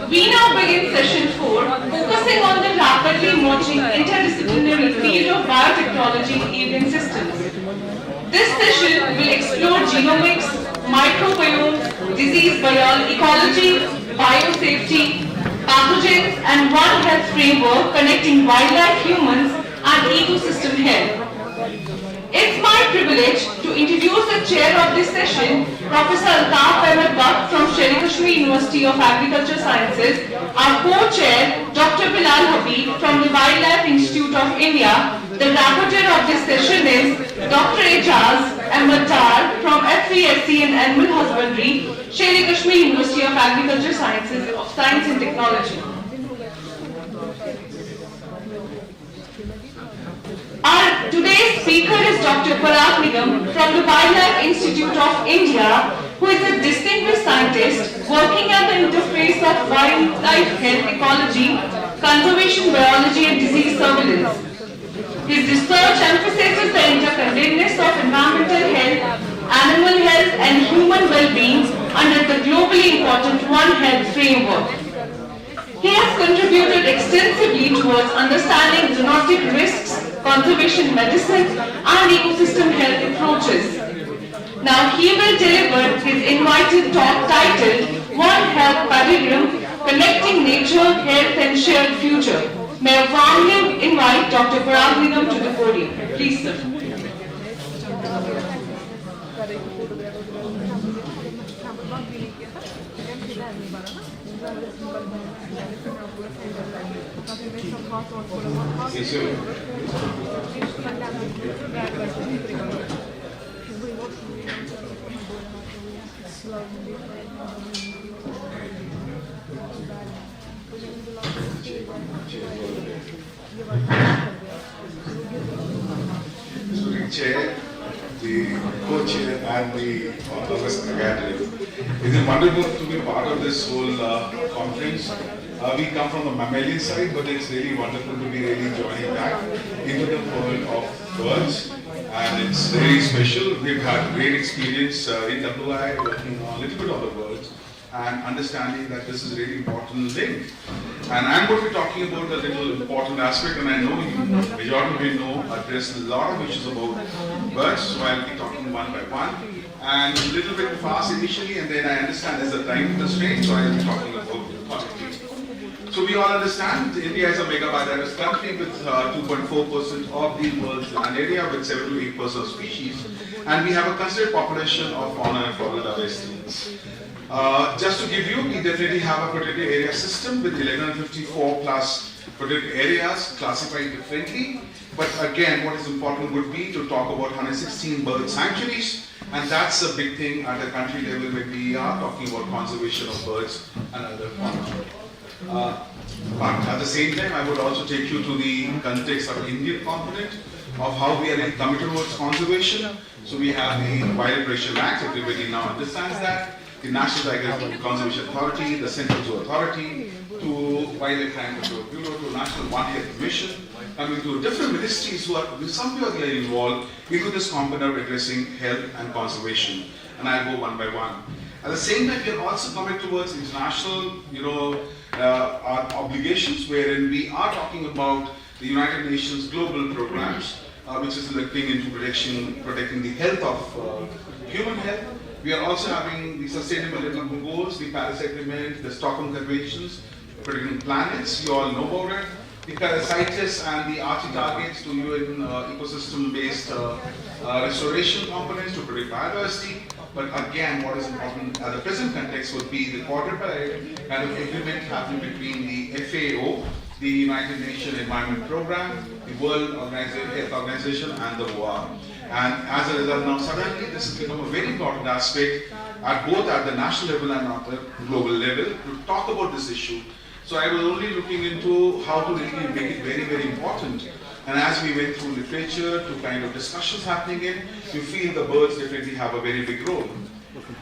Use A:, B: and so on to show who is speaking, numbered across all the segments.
A: We now begin session 4, focusing on the rapidly emerging interdisciplinary field of biotechnology in avian systems. This session will explore genomics, microbiome, disease ecology, biosafety, pathogens, and One Health framework connecting wildlife, humans, and ecosystem health. It's my privilege to introduce the chair of this session, Professor Altaf Ahmed Butt from SKUAST-Kashmir University of Agriculture Sciences, our co-chair, Dr. Bilal Habib from the Wildlife Institute of India. The rapporteur of this session is Dr. Ejaz Ahmed Dar from FVSC and Animal Husbandry, SKUAST-Kashmir University of Agriculture Sciences of Science and Technology. Our today's speaker is Dr. Parag Nigam from the Wildlife Institute of India, who is a distinguished scientist working at the interface of wildlife health ecology, conservation biology and disease surveillance. His research emphasizes the interconnectedness of environmental health, animal health and human well-being under the globally important One Health framework. He has contributed extensively towards understanding zoonotic risks, conservation medicine, and ecosystem health approaches. Now he will deliver his invited talk titled One Health Paradigm, Connecting Nature, Health and Shared Future. May I warmly invite Dr. Parag Nigam to the podium. Please, sir.
B: Chair, the co-chair and the August gathering. It is wonderful to be part of this whole conference. We come from the mammalian side, but it's really wonderful to be really joining back into the world of birds. And it's very special. We've had great experience in WI working on a little bit of the birds and understanding that this is a really important link. And I'm going to be talking about a little important aspect, and I know you, majority of you know, address a lot of issues about birds, so I'll be talking one by one. And a little bit fast initially, and then I understand there's a time constraint, so I'll be talking about quality. So we all understand India is a mega biodiverse country with 2.4% of the world's land area with 7 to 8% of species, and we have a considerable population of fauna and flora diversities. Just to give you, we definitely have a protected area system with 1154 plus protected areas classified differently. But again, what is important would be to talk about 116 bird sanctuaries, and that's a big thing at the country level when we are talking about conservation of birds and other fauna. But at the same time, I would also take you to the context of the Indian component of how we are really committed towards conservation. So we have the Wildlife Protection Act, everybody now understands that. The National Tiger Conservation Authority, the Central Zoo Authority, to Wildlife Crime Control Bureau, to National One Health Commission, coming to different ministries who are somehow involved into this component of addressing health and conservation. And I'll go one by one. At the same time, we are also coming towards international, our obligations, wherein we are talking about the United Nations global programs, which is looking into protecting the health of human health. We are also having the Sustainable Development Goals, the Paris Agreement, the Stockholm Conventions, protecting planets, you all know about it, the parasitis and the RT targets to UN ecosystem-based restoration components to protect biodiversity. But again, what is important at the present context would be the quadripartite kind of agreement happening between the FAO, the United Nations Environment Program, the World Health Organization, and the WOA. And as a result, now suddenly this has become a very important aspect at both at the national level and at the global level to talk about this issue. So I was only looking into how to really make it very, very important. And as we went through literature to kind of discussions happening in, you feel the birds definitely have a very big role.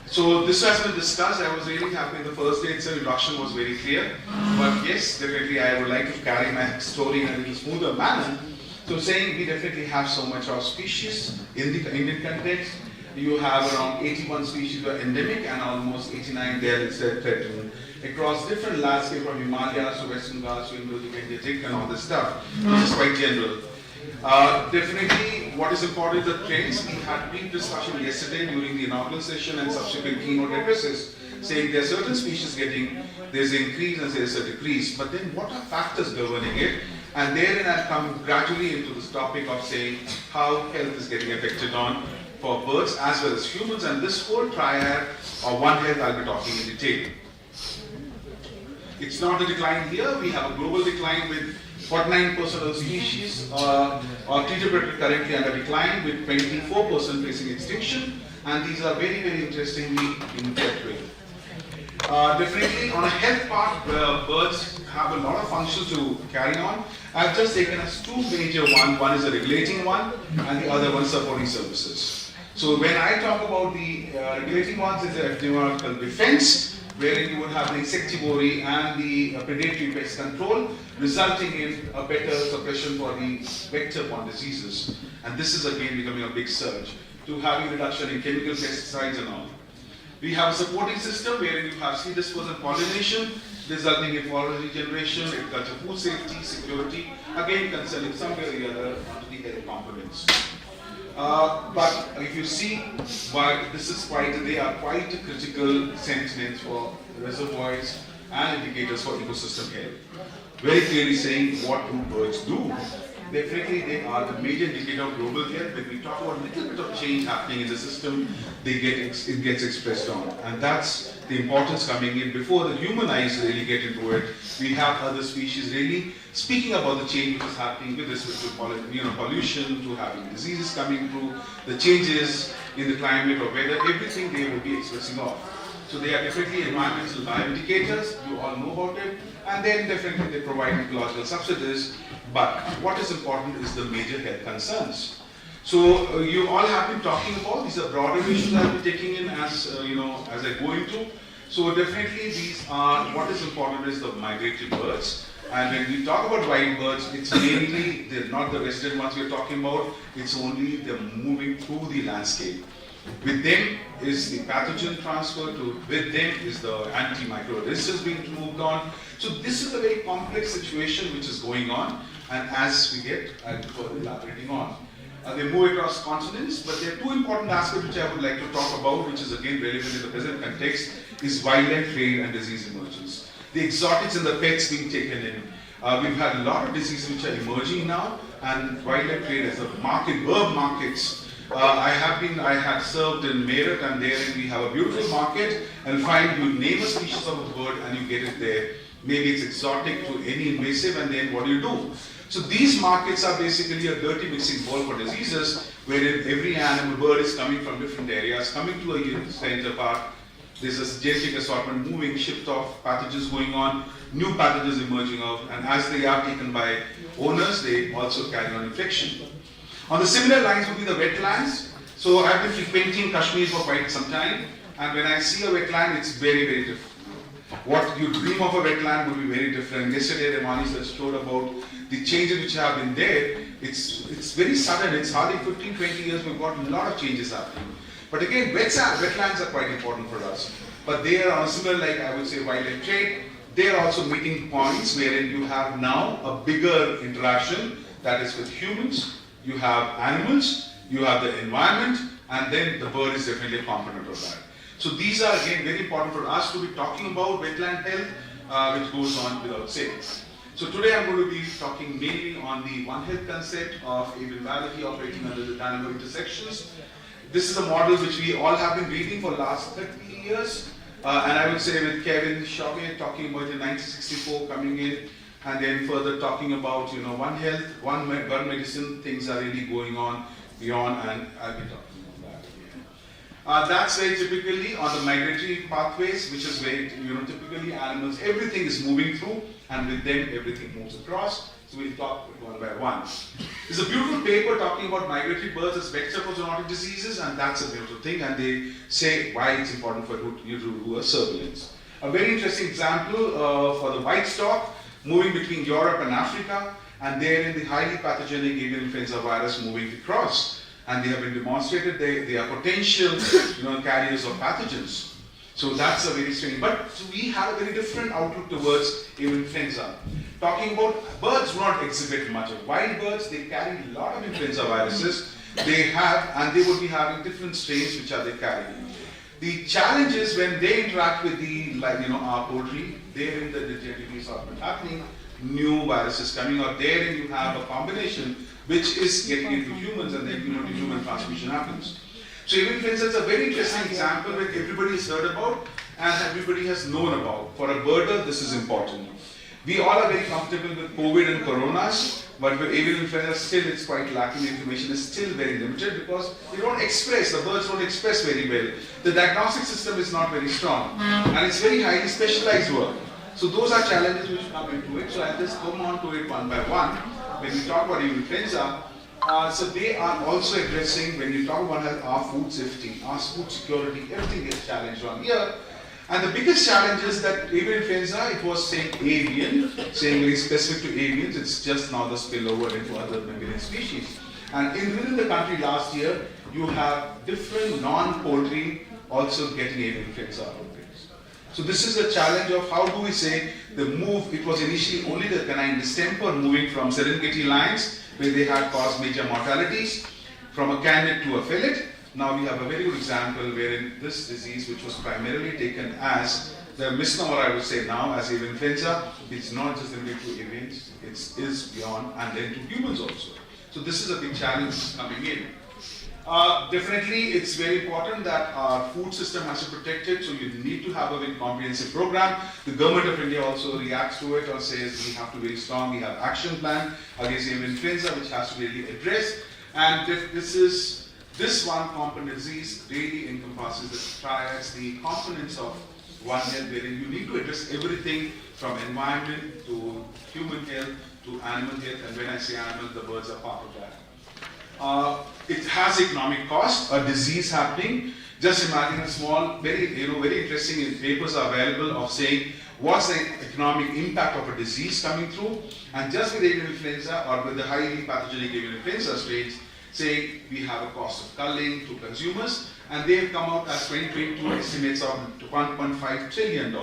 B: So this has been discussed. I was really happy the first day itself, introduction was very clear. But yes, definitely I would like to carry my story in a little smoother manner. So saying we definitely have so much of species in the Indian context. You have around 81 species that are endemic and almost 89 there is threatened. across different landscape from Himalayas to Western Ghats to Indo-Gangetic and all this stuff, which is quite general. Definitely, what is important is the trends. We had brief discussion yesterday during the inaugural session and subsequent keynote addresses, saying there are certain species there's an increase and there's a decrease. But then what are factors governing it? And therein I'll come gradually into this topic of saying how health is getting affected on for birds as well as humans. And this whole triad or One Health I'll be talking in detail. It's not a decline here. We have a global decline with 49% of the species are treated currently under decline, with 24% facing extinction, and these are very, very interestingly in that way. Definitely on a health part, birds have a lot of functions to carry on. I've just taken as two major ones. One is a regulating one, and the other one supporting services. So when I talk about the regulating ones, it's the epidemiological defense, wherein you would have the insectivory and the predatory pest control, resulting in a better suppression for the vector-borne diseases. And this is again becoming a big surge to having reduction in chemical pesticides and all. We have a supporting system wherein you have seed dispersal and pollination, resulting in forest regeneration, agriculture, food safety, security, again concerning some way or the other onto the health components. But if you see why this is they are quite a critical sentinels for reservoirs and indicators for ecosystem health. Very clearly saying what do birds do. Definitely they are the major indicator of global health. When we talk about a little bit of change happening in the system, it gets expressed on. And that's the importance coming in. Before the human eyes really get into it, we have other species really speaking about the change which is happening with respect to pollution, to having diseases coming through, the changes in the climate or weather, everything they will be expressing off. So they are definitely environmental bioindicators, you all know about it, and then definitely they provide ecological subsidies. But what is important is the major health concerns. So you all have been talking about these are broader issues I'll be taking in as as I go into. So definitely these are what is important is the migratory birds. And when we talk about wild birds, it's mainly not the resident ones we're talking about. It's only the moving through the landscape. With them is the pathogen transfer with them is the antimicrobial resistance being moved on. So this is a very complex situation which is going on, and as we get, I'll be further elaborating on. They move across continents, but there are two important aspects which I would like to talk about, which is again relevant in the present context, is wildlife trade and disease emergence. The exotics and the pets being taken in. We've had a lot of diseases which are emerging now, and wildlife trade as a market, bird markets. I had served in Meerut, and there we have a beautiful market, and find you name a species of a bird and you get it there. Maybe it's exotic to any invasive, and then what do you do? So these markets are basically a dirty mixing bowl for diseases, wherein every animal, bird is coming from different areas, coming to a center part. There's a genetic assortment moving, shift off, pathogens going on, new pathogens emerging out, and as they are taken by owners, they also carry on infection. On the similar lines would be the wetlands. So I've been frequenting Kashmir for quite some time, and when I see a wetland, it's very, very different. What you dream of a wetland would be very different. Yesterday, Ramani sir showed about the changes which have been there. It's very sudden. It's hardly 15, 20 years. We've got a lot of changes happening. But again, wetlands are quite important for us. But they are on a similar, like I would say, wildlife trade. They are also meeting points wherein you have now a bigger interaction that is with humans. You have animals, you have the environment, and then the bird is definitely a component of that. So these are again very important for us to be talking about wetland health, which goes on without saying. So today I'm going to be talking mainly on the One Health concept of Avian biology operating under the dynamo intersections. This is a model which we all have been reading for the last 30 years. And I would say with Kevin Chauvet talking about in 1964 coming in, and then further talking about One Health, one medicine, things are really going on beyond, and I'll be talking about that again. That's very typically on the migratory pathways, which is very typically animals, everything is moving through, and with them everything moves across. So we'll talk one by one. There's a beautiful paper talking about migratory birds as vector for zoonotic diseases, and that's a beautiful thing, and they say why it's important for you to do a surveillance. A very interesting example for the white stork, moving between Europe and Africa, and there in the highly pathogenic avian influenza virus moving across. And they have been demonstrated they are potential carriers of pathogens. So that's a very strange. But so we have a very different outlook towards avian influenza. Talking about birds do not exhibit much. Wild birds, they carry a lot of influenza viruses. They have, and they would be having different strains which are they carrying. The challenge is when they interact with the, our poultry, therein the disease are happening, new viruses coming out, therein you have a combination which is getting into humans, and then the human transmission happens. So avian influenza is a very interesting example that everybody has heard about and everybody has known about. For a birder, this is important. We all are very comfortable with COVID and coronas, but with avian influenza, still it's quite lacking. Information is still very limited because they don't express, the birds don't express very well. The diagnostic system is not very strong, and it's very highly specialized work. So those are challenges which come into it. So I'll just come on to it one by one. When we talk about avian influenza, so they are also addressing, when you talk about health, our food safety, our food security, everything is challenged on here. And the biggest challenge is that avian influenza, it was saying avian, saying very specific to avians, it's just now the spillover into other mammalian species. And within the country last year, you have different non-poultry also getting avian influenza outbreaks. So this is the challenge of how do we say the move, it was initially only the canine distemper moving from Serengeti lions, where they had caused major mortalities, from a canid to a fillet. Now we have a very good example wherein this disease, which was primarily taken as the misnomer, I would say now, as avian influenza, it's not just limited to avians, it is beyond and then to humans also. So this is a big challenge coming in. Definitely, it's very important that our food system has to protect it, so you need to have a very comprehensive program. The government of India also reacts to it or says we have to be very strong, we have action plan against avian influenza which has to be really addressed. And this one component disease really encompasses the triads, the components of One Health, wherein you need to address everything from environment to human health to animal health, and when I say animal, the birds are part of that. It has economic cost, a disease happening. Just imagine a small, very interesting papers are available of saying what's the economic impact of a disease coming through, and just with avian influenza or with the highly pathogenic avian influenza strains, saying we have a cost of culling to consumers, and they have come out as 2022 estimates of $1.5 trillion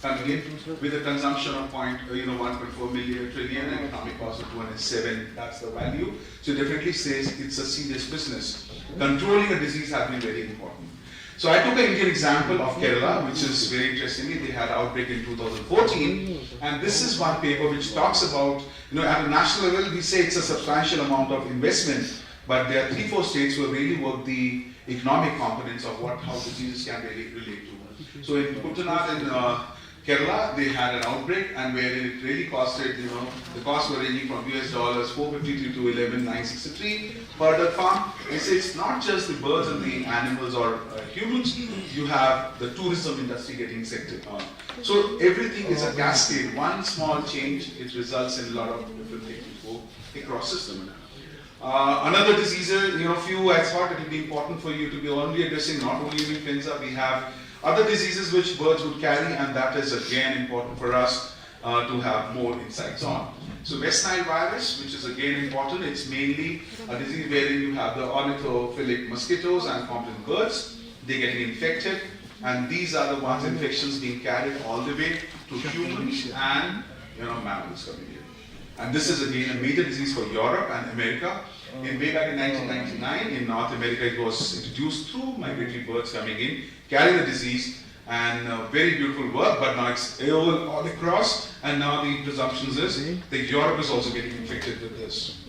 B: coming in with a consumption of 1.4 million trillion and economic cost of 207. That's the value. So it definitely says it's a serious business. Controlling a disease has been very important. So I took an Indian example of Kerala, which is very interestingly, they had outbreak in 2014, and this is one paper which talks about, at a national level, we say it's a substantial amount of investment, but there are 3-4 states who have really worked the economic components of how diseases can really relate to. So in Kutanad and Kerala, they had an outbreak, and where it really costed, the costs were ranging from US dollars 453 to 11,963 per duck farm. They say it's not just the birds and the animals or humans, you have the tourism industry getting affected on. So everything is a cascade. One small change, it results in a lot of different things which go across system. Another disease, I thought it would be important for you to be only addressing not only influenza, we have other diseases which birds would carry, and that is again important for us to have more insights on. So West Nile virus, which is again important, it's mainly a disease wherein you have the ornithophilic mosquitoes and common birds, they getting infected, and these are the ones infections being carried all the way to humans and mammals coming in. And this is again a major disease for Europe and America. Way back in 1999, in North America, it was introduced through migratory birds coming in, carrying the disease, and very beautiful work, but now it's all across, and now the presumption is that Europe is also getting infected with this.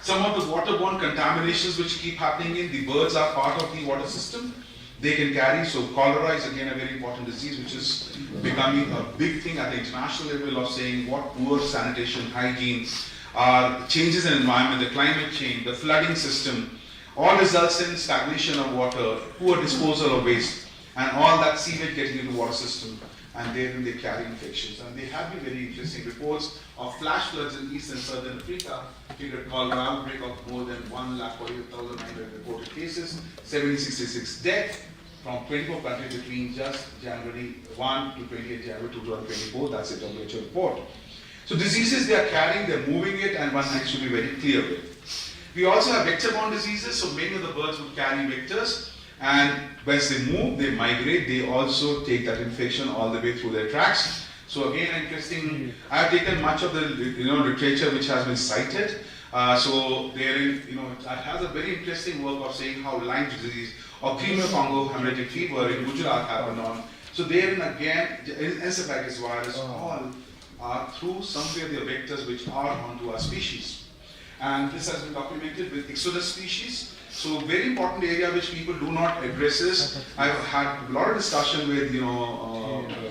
B: Some of the waterborne contaminations which keep happening in, the birds are part of the water system, they can carry, so cholera is again a very important disease which is becoming a big thing at the international level of saying what poor sanitation, hygiene, changes in environment, the climate change, the flooding system, all results in stagnation of water, poor disposal of waste, and all that sewage getting into the water system, and therein they carry infections. And there have been very interesting reports of flash floods in East and Southern Africa. You could call an outbreak of more than 1,48,900 reported cases, 766 deaths from 24 countries between just January 1 to 28 January 2024. That's a WHO report. So diseases they are carrying, they're moving it, and one needs to be very clear with. We also have vector-borne diseases, so many of the birds would carry vectors. And once they move, they migrate, they also take that infection all the way through their tracks. So again, interesting, I have taken much of the literature which has been cited. So there is, it has a very interesting work of saying how Lyme disease or Crimea Congo hemorrhagic fever in Gujarat happened on. So therein again, encephalitis virus all are through somewhere the vectors which are onto our species. And this has been documented with exodus species. So very important area which people do not address is, I've had a lot of discussion with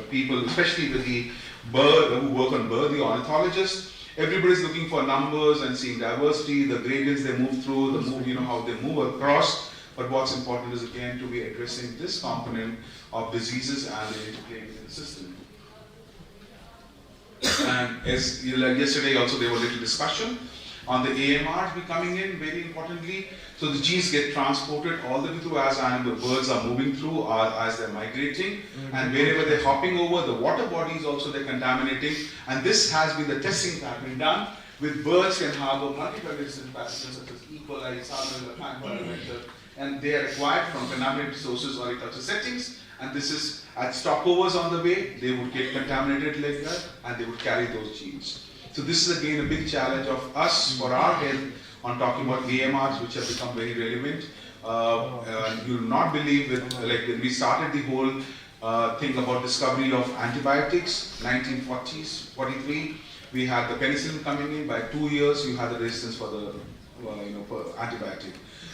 B: people, especially with the bird who work on bird, the ornithologists. Everybody's looking for numbers and seeing diversity, the gradients they move through, the move, how they move across. But what's important is again to be addressing this component of diseases and the interplay within the system. And as yesterday also there was a little discussion on the AMRs be coming in very importantly. So the genes get transported all the way through as the birds are moving through or as they're migrating, and wherever they're hopping over, the water bodies also they're contaminating. And this has been the testing that has been done with birds can harbor multiple resistant pathogens such as E. coli, Salmonella, Pampelomyia, and they are acquired from contaminated sources or agriculture settings. And this is at stopovers on the way, they would get contaminated like that, and they would carry those genes. So this is again a big challenge of us for our health on talking about AMRs, which have become very relevant. You will not believe it, like when we started the whole thing about discovery of antibiotics, 1940s, 43, we had the penicillin coming in. By 2 years, you had the resistance for the for antibiotic.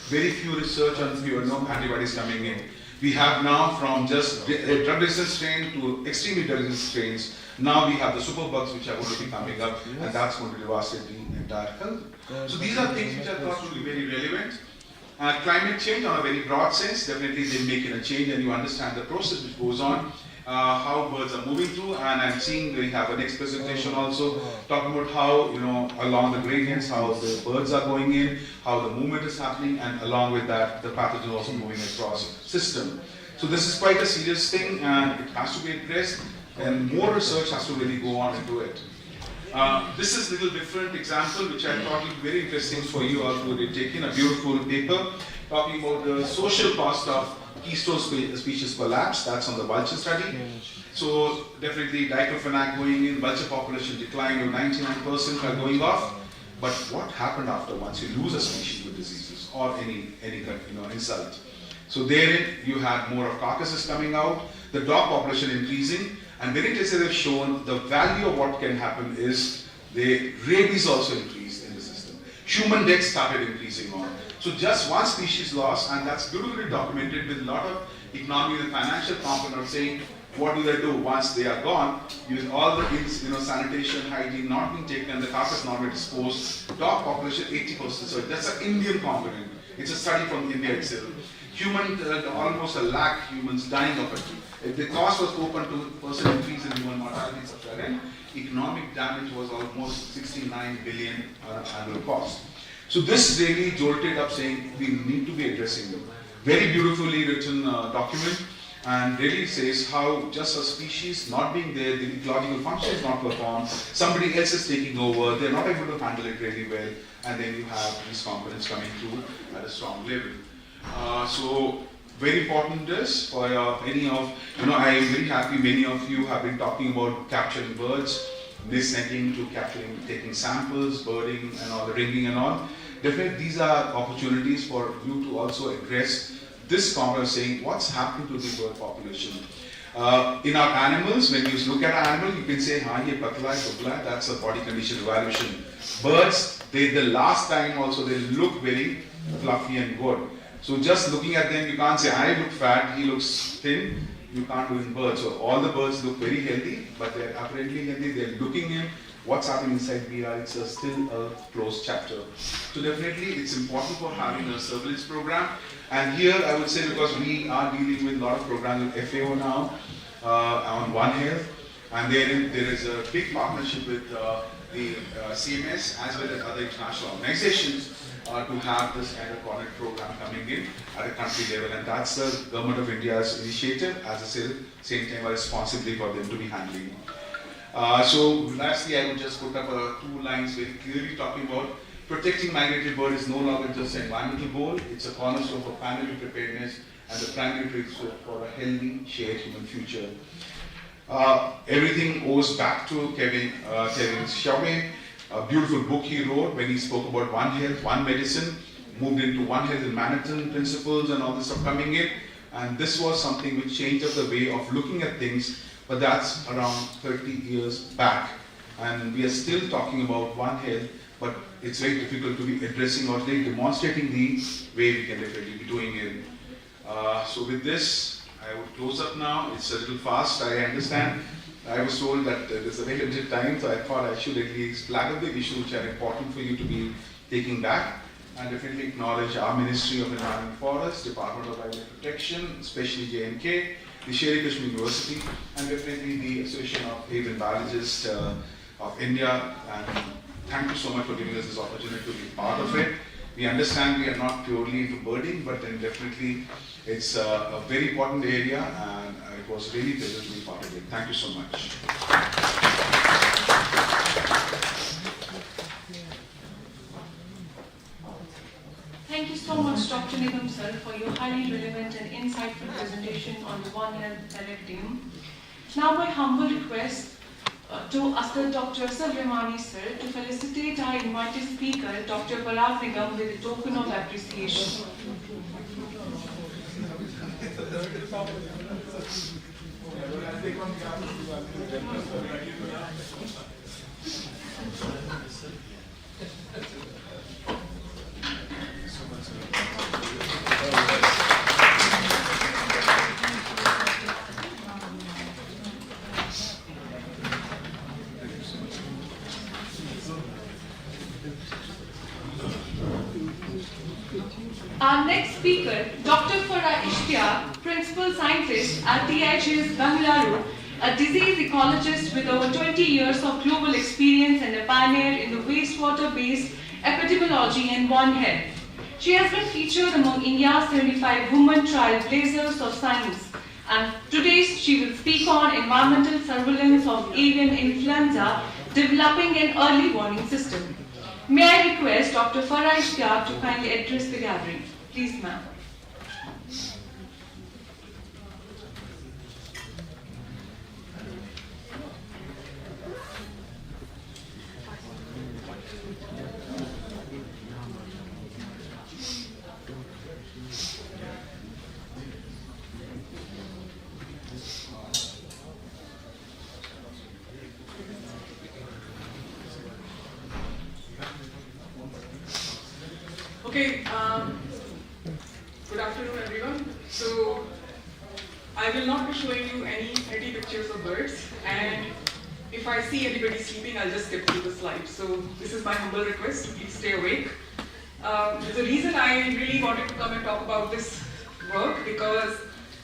B: Very few research on antibodies coming in. We have now from just drug-resistant strain to extremely drug-resistant strains. Now we have the superbugs which are going to be coming up, and that's going to devastate the entire health. So these are things which I thought would be very relevant. Climate change on a very broad sense, definitely they're making a change, and you understand the process which goes on, how birds are moving through, and I'm seeing we have a next presentation also talking about how, along the gradients, how the birds are going in, how the movement is happening, and along with that, the pathogen is also moving across the system. So this is quite a serious thing, and it has to be addressed, and more research has to really go on into it. This is a little different example which I thought would be very interesting for you all to take in, a beautiful paper talking about the social cost of keystone species collapse. That's on the vulture study. So definitely diclofenac going in, vulture population decline of 99% are going off. But what happened after once you lose a species with diseases or any insult? So therein you had more of carcasses coming out, the dog population increasing, and many tests have shown the value of what can happen is the rabies also increased in the system. Human deaths started increasing on. So just one species loss, and that's beautifully documented with a lot of economic and financial component of saying, what do they do once they are gone? Use all the sanitation, hygiene not being taken, the carcass not being disposed. Dog population 80%. So that's an Indian component. It's a study from India itself. Almost 1 lakh humans dying of it. If the cost was 4.2% increase in human mortality, etc., economic damage was almost 69 billion annual cost. So this really jolted up saying we need to be addressing them. Very beautifully written document, and really says how just a species not being there, the ecological function is not performed, somebody else is taking over, they're not able to handle it really well, and then you have these components coming through at a strong level. So very important is for any of, I am very happy many of you have been talking about capturing birds, nest-netting to capturing, taking samples, birding and all the ringing and all. Definitely these are opportunities for you to also address this comment saying what's happening to the bird population. In our animals, when you look at an animal, you can say, ye patla hai, dubla hai, that's a body condition evaluation. Birds, the last time also they look very fluffy and good. So just looking at them, you can't say, I look fat, he looks thin. You can't do in birds. So all the birds look very healthy, but they're apparently healthy. They're looking in what's happening inside BR. It's still a closed chapter. So definitely it's important for having a surveillance program. And here I would say, because we are dealing with a lot of programs with FAO now on One Health, and there is a big partnership with the CMS as well as other international organizations to have this kind of coordinated program coming in at a country level, and that's the Government of India's initiative, as I said, same time a responsibility for them to be handling. So lastly, I would just put up 2 lines very clearly talking about protecting migratory bird is no longer just an environmental goal, it's a cornerstone for pandemic preparedness and the primary traits for a healthy, shared human future. Everything owes back to Kevin Xiaomei, a beautiful book he wrote when he spoke about One Health, One Medicine, moved into One Health in Manhattan principles and all this stuff coming in. And this was something which changed up the way of looking at things, but that's around 30 years back. And we are still talking about One Health, but it's very difficult to be addressing or demonstrating the way we can definitely be doing it. So with this, I would close up now. It's a little fast, I understand. I was told that there's a very limited time, so I thought I should at least flag up the issues which are important for you to be taking back. And definitely acknowledge our Ministry of Environment and Forests, Department of Wildlife Protection, especially JNK, the SKUAST-Kashmir University, and definitely the Association of Avian Biologists of India. And thank you so much for giving us this opportunity to be part of it. We understand we are not purely into birding, but then definitely it's a very important area, and it was really a pleasure to be part of it. Thank you so much.
A: Thank you so much, Dr. Nigam sir, for your highly relevant and insightful presentation on the One Health Directive. Now, my humble request to ask Dr. Subramani sir to felicitate our invited speaker, Dr. Parag Nigam, with a token of appreciation. Our next speaker, Dr. Farah Ishtiaq, Principal Scientist at DIH's Bangalore, a disease ecologist with over 20 years of global experience and a pioneer in the wastewater-based epidemiology and One Health. She has been featured among India's 75 women trailblazers of science, and today she will speak on environmental surveillance of avian influenza, developing an early warning system. May I request Dr. Farah Ishtiaq to kindly address the gathering. Please, ma'am.
C: Okay, good afternoon everyone. So, I will not be showing you any pretty pictures of birds, and if I see anybody sleeping, I'll just skip through the slides. So, this is my humble request to please stay awake. There's a reason I really wanted to come and talk about this work, because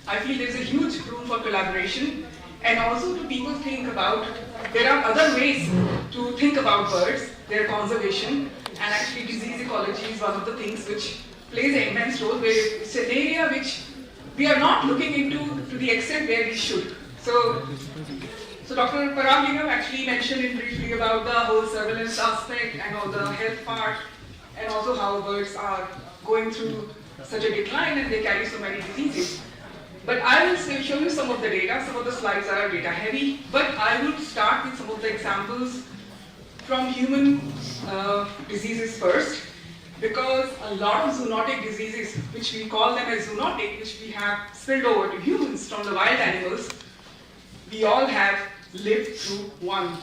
C: I feel there's a huge room for collaboration, and also to people think about, there are other ways to think about birds, their conservation, and actually disease ecology is one of the things which plays an immense role, where it's an area which we are not looking into to the extent where we should. So Dr. Parag Nigam actually mentioned it briefly about the whole surveillance aspect and all the health part, and also how birds are going through such a decline and they carry so many diseases. But I will show you some of the data. Some of the slides are data heavy, but I will start with some of the examples from human diseases first, because a lot of zoonotic diseases, which we call them as zoonotic, which we have spilled over to humans from the wild animals, we all have lived through one.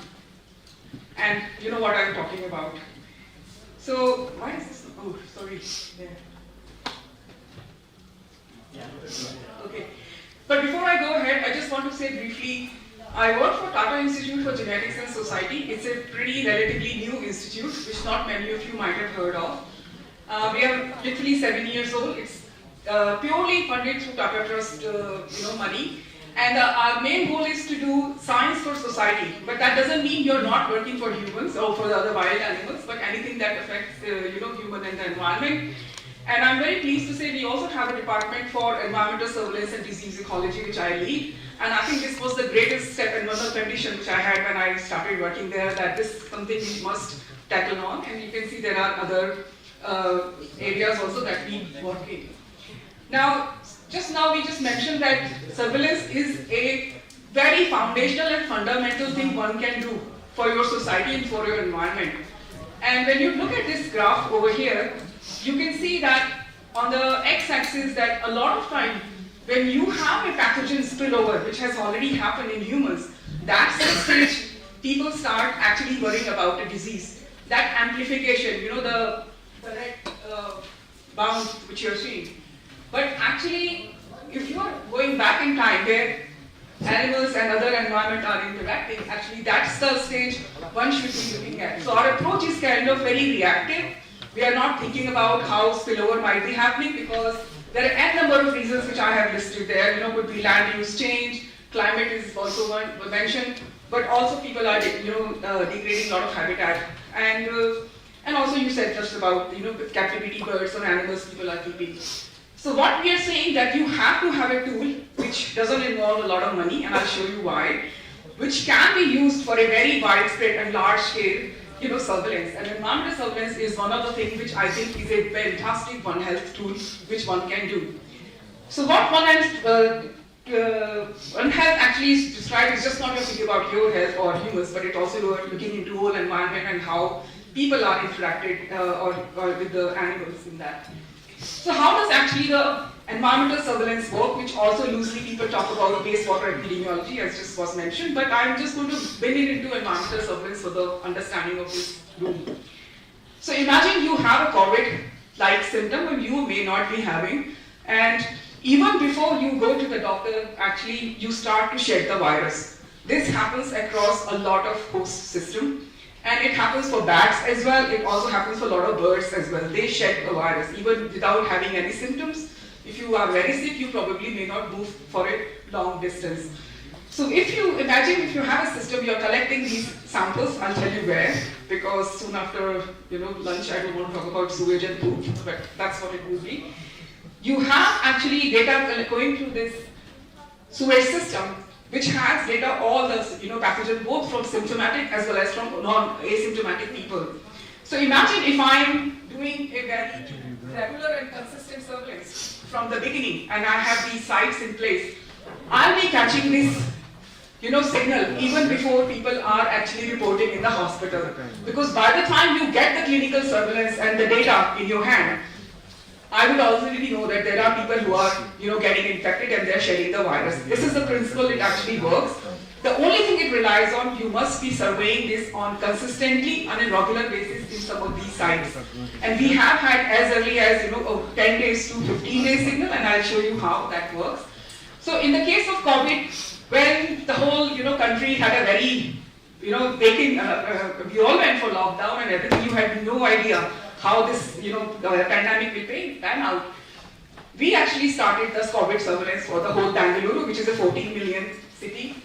C: And you know what I'm talking about. So, why is this? Oh, sorry. There. Okay. But before I go ahead, I just want to say briefly, I work for Tata Institute for Genetics and Society. It's a pretty relatively new institute, which not many of you might have heard of. We are literally 7 years old. It's purely funded through Tata Trust money. And our main goal is to do science for society. But that doesn't mean you're not working for humans or for the other wild animals, but anything that affects human and the environment. And I'm very pleased to say we also have a department for environmental surveillance and disease ecology, which I lead. And I think this was the greatest step and one of the conditions which I had when I started working there, that this is something we must tackle on. And you can see there are other areas also that we work in. Now, just now we just mentioned that surveillance is a very foundational and fundamental thing one can do for your society and for your environment. And when you look at this graph over here, you can see that on the x-axis that a lot of time when you have a pathogen spillover, which has already happened in humans, that's the stage people start actually worrying about a disease. That amplification, the red bound which you're seeing. But actually, if you're going back in time where animals and other environment are interacting, actually that's the stage one should be looking at. So our approach is kind of very reactive. We are not thinking about how spillover might be happening because there are n number of reasons which I have listed there. Could be land use change, climate is also one mentioned, but also people are degrading a lot of habitat, and also you said just about captivity birds or animals people are keeping. So what we are saying that you have to have a tool which doesn't involve a lot of money, and I'll show you why, which can be used for a very widespread and large scale surveillance. And environmental surveillance is one of the things which I think is a fantastic One Health tool which one can do. So what One Health actually is described is just not just about your health or humans, but it also looking into whole environment and how people are interacted or with the animals in that. So how does actually the environmental surveillance work, which also loosely people talk about wastewater epidemiology, as just was mentioned, but I'm just going to bring it into environmental surveillance for the understanding of this room. So imagine you have a COVID-like symptom and you may not be having, and even before you go to the doctor, actually you start to shed the virus. This happens across a lot of host systems. And it happens for bats as well, it also happens for a lot of birds as well. They shed the virus even without having any symptoms. If you are very sick, you probably may not move for a long distance. So if you imagine if you have a system, you're collecting these samples, I'll tell you where, because soon after lunch I don't want to talk about sewage and poop, but that's what it will be. You have actually data going through this sewage system, which has data all the pathogen both from symptomatic as well as from non-asymptomatic people. So imagine if I am doing a very regular and consistent surveillance from the beginning and I have these sites in place, I'll be catching this signal even before people are actually reporting in the hospital. Because by the time you get the clinical surveillance and the data in your hand, I would already know that there are people who are getting infected and they're shedding the virus. This is the principle, it actually works. The only thing it relies on, you must be surveying this on consistently on a regular basis in some of these sites. And we have had as early as 10 days to 15 days signal, and I'll show you how that works. So in the case of COVID, when the whole country had a very we all went for lockdown and everything, you had no idea how this pandemic will pan out. We actually started the COVID surveillance for the whole Bangalore, which is a 14 million city.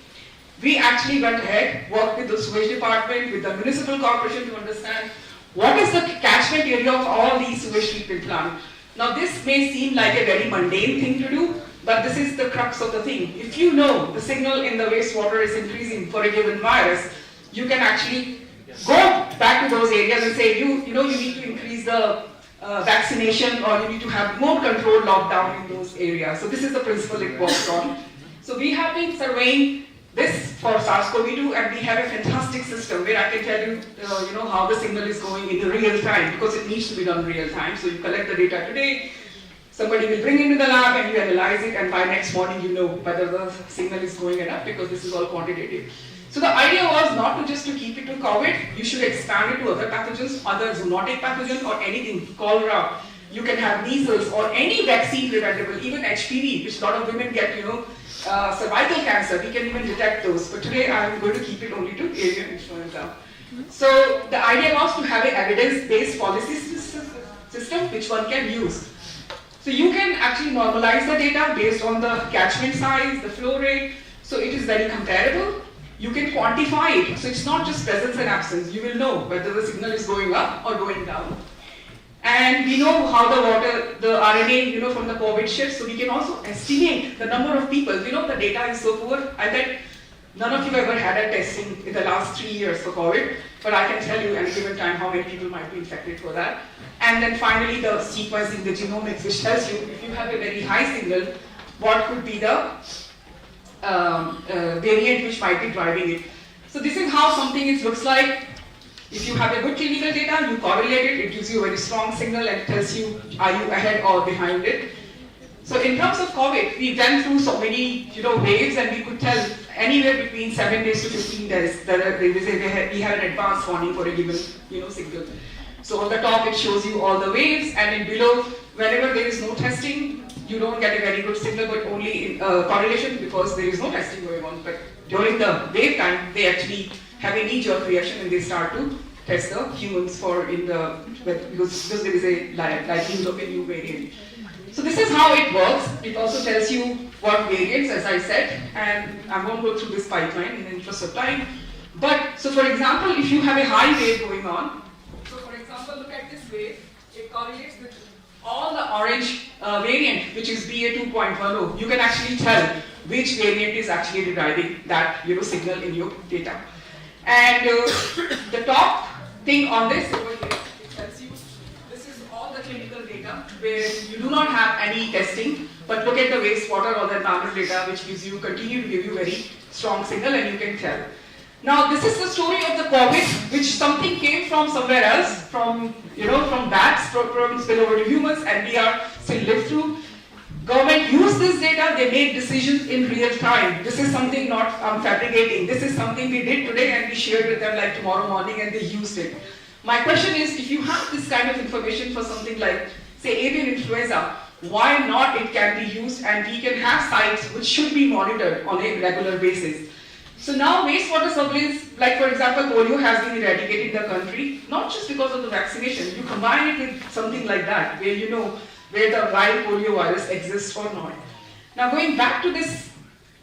C: We actually went ahead, worked with the sewage department, with the municipal corporation to understand what is the catchment area of all these sewage treatment plants. Now this may seem like a very mundane thing to do, but this is the crux of the thing. If you know the signal in the wastewater is increasing for a given virus, you can actually go back to those areas and say, you need to increase the vaccination, or you need to have more controlled lockdown in those areas. So this is the principle it works on. So we have been surveying this for SARS-CoV-2, and we have a fantastic system where I can tell you, how the signal is going in the real time, because it needs to be done real time. So you collect the data today, somebody will bring it into the lab and you analyze it, and by next morning you know whether the signal is going enough, because this is all quantitative. So the idea was not to just to keep it to COVID, you should expand it to other pathogens, other zoonotic pathogens or anything, cholera. You can have measles or any vaccine preventable, even HPV, which a lot of women get, cervical cancer, we can even detect those. But today I'm going to keep it only to avian influenza. So the idea was to have an evidence-based policy system which one can use. So you can actually normalize the data based on the catchment size, the flow rate, so it is very comparable. You can quantify it, so it's not just presence and absence. You will know whether the signal is going up or going down. And we know how the RNA, from the COVID shifts, so we can also estimate the number of people. We know the data is so poor. I bet none of you ever had a testing in the last 3 years for COVID, but I can tell you at a given time how many people might be infected for that. And then finally the sequencing, the genomics, which tells you if you have a very high signal, what could be the variant which might be driving it. So this is how something looks like. If you have a good clinical data, you correlate it, it gives you a very strong signal and tells you, are you ahead or behind it. So in terms of COVID, we went through so many waves, and we could tell anywhere between 7 days to 15 days that we have an advance warning for a given signal. So on the top it shows you all the waves, and in below, whenever there is no testing, you don't get a very good signal, but only in correlation because there is no testing going on. But during the wave time, they actually have a knee-jerk reaction and they start to test the humans because there is a likelihood of a new variant. So this is how it works. It also tells you what variants, as I said, and I won't go through this pipeline in the interest of time. But, so for example, if you have a high wave going on, so for example, look at this wave, it correlates with all the orange variant, which is BA2.10. You can actually tell which variant is actually deriving that signal in your data. And the top thing on this over here, it tells you this is all the clinical data where you do not have any testing, but look at the wastewater or the environmental data, which continue to give you very strong signal, and you can tell. Now this is the story of the COVID, which something came from somewhere else, from bats, from spill over to humans, and we are still lived through. Government used this data, they made decisions in real time. This is something not fabricating. This is something we did today and we shared with them like tomorrow morning, and they used it. My question is, if you have this kind of information for something like, say, avian influenza, why not it can be used and we can have sites which should be monitored on a regular basis. So now wastewater surveillance, like for example, polio has been eradicated in the country, not just because of the vaccination. You combine it with something like that, where where the wild polio virus exists or not. Now going back to this,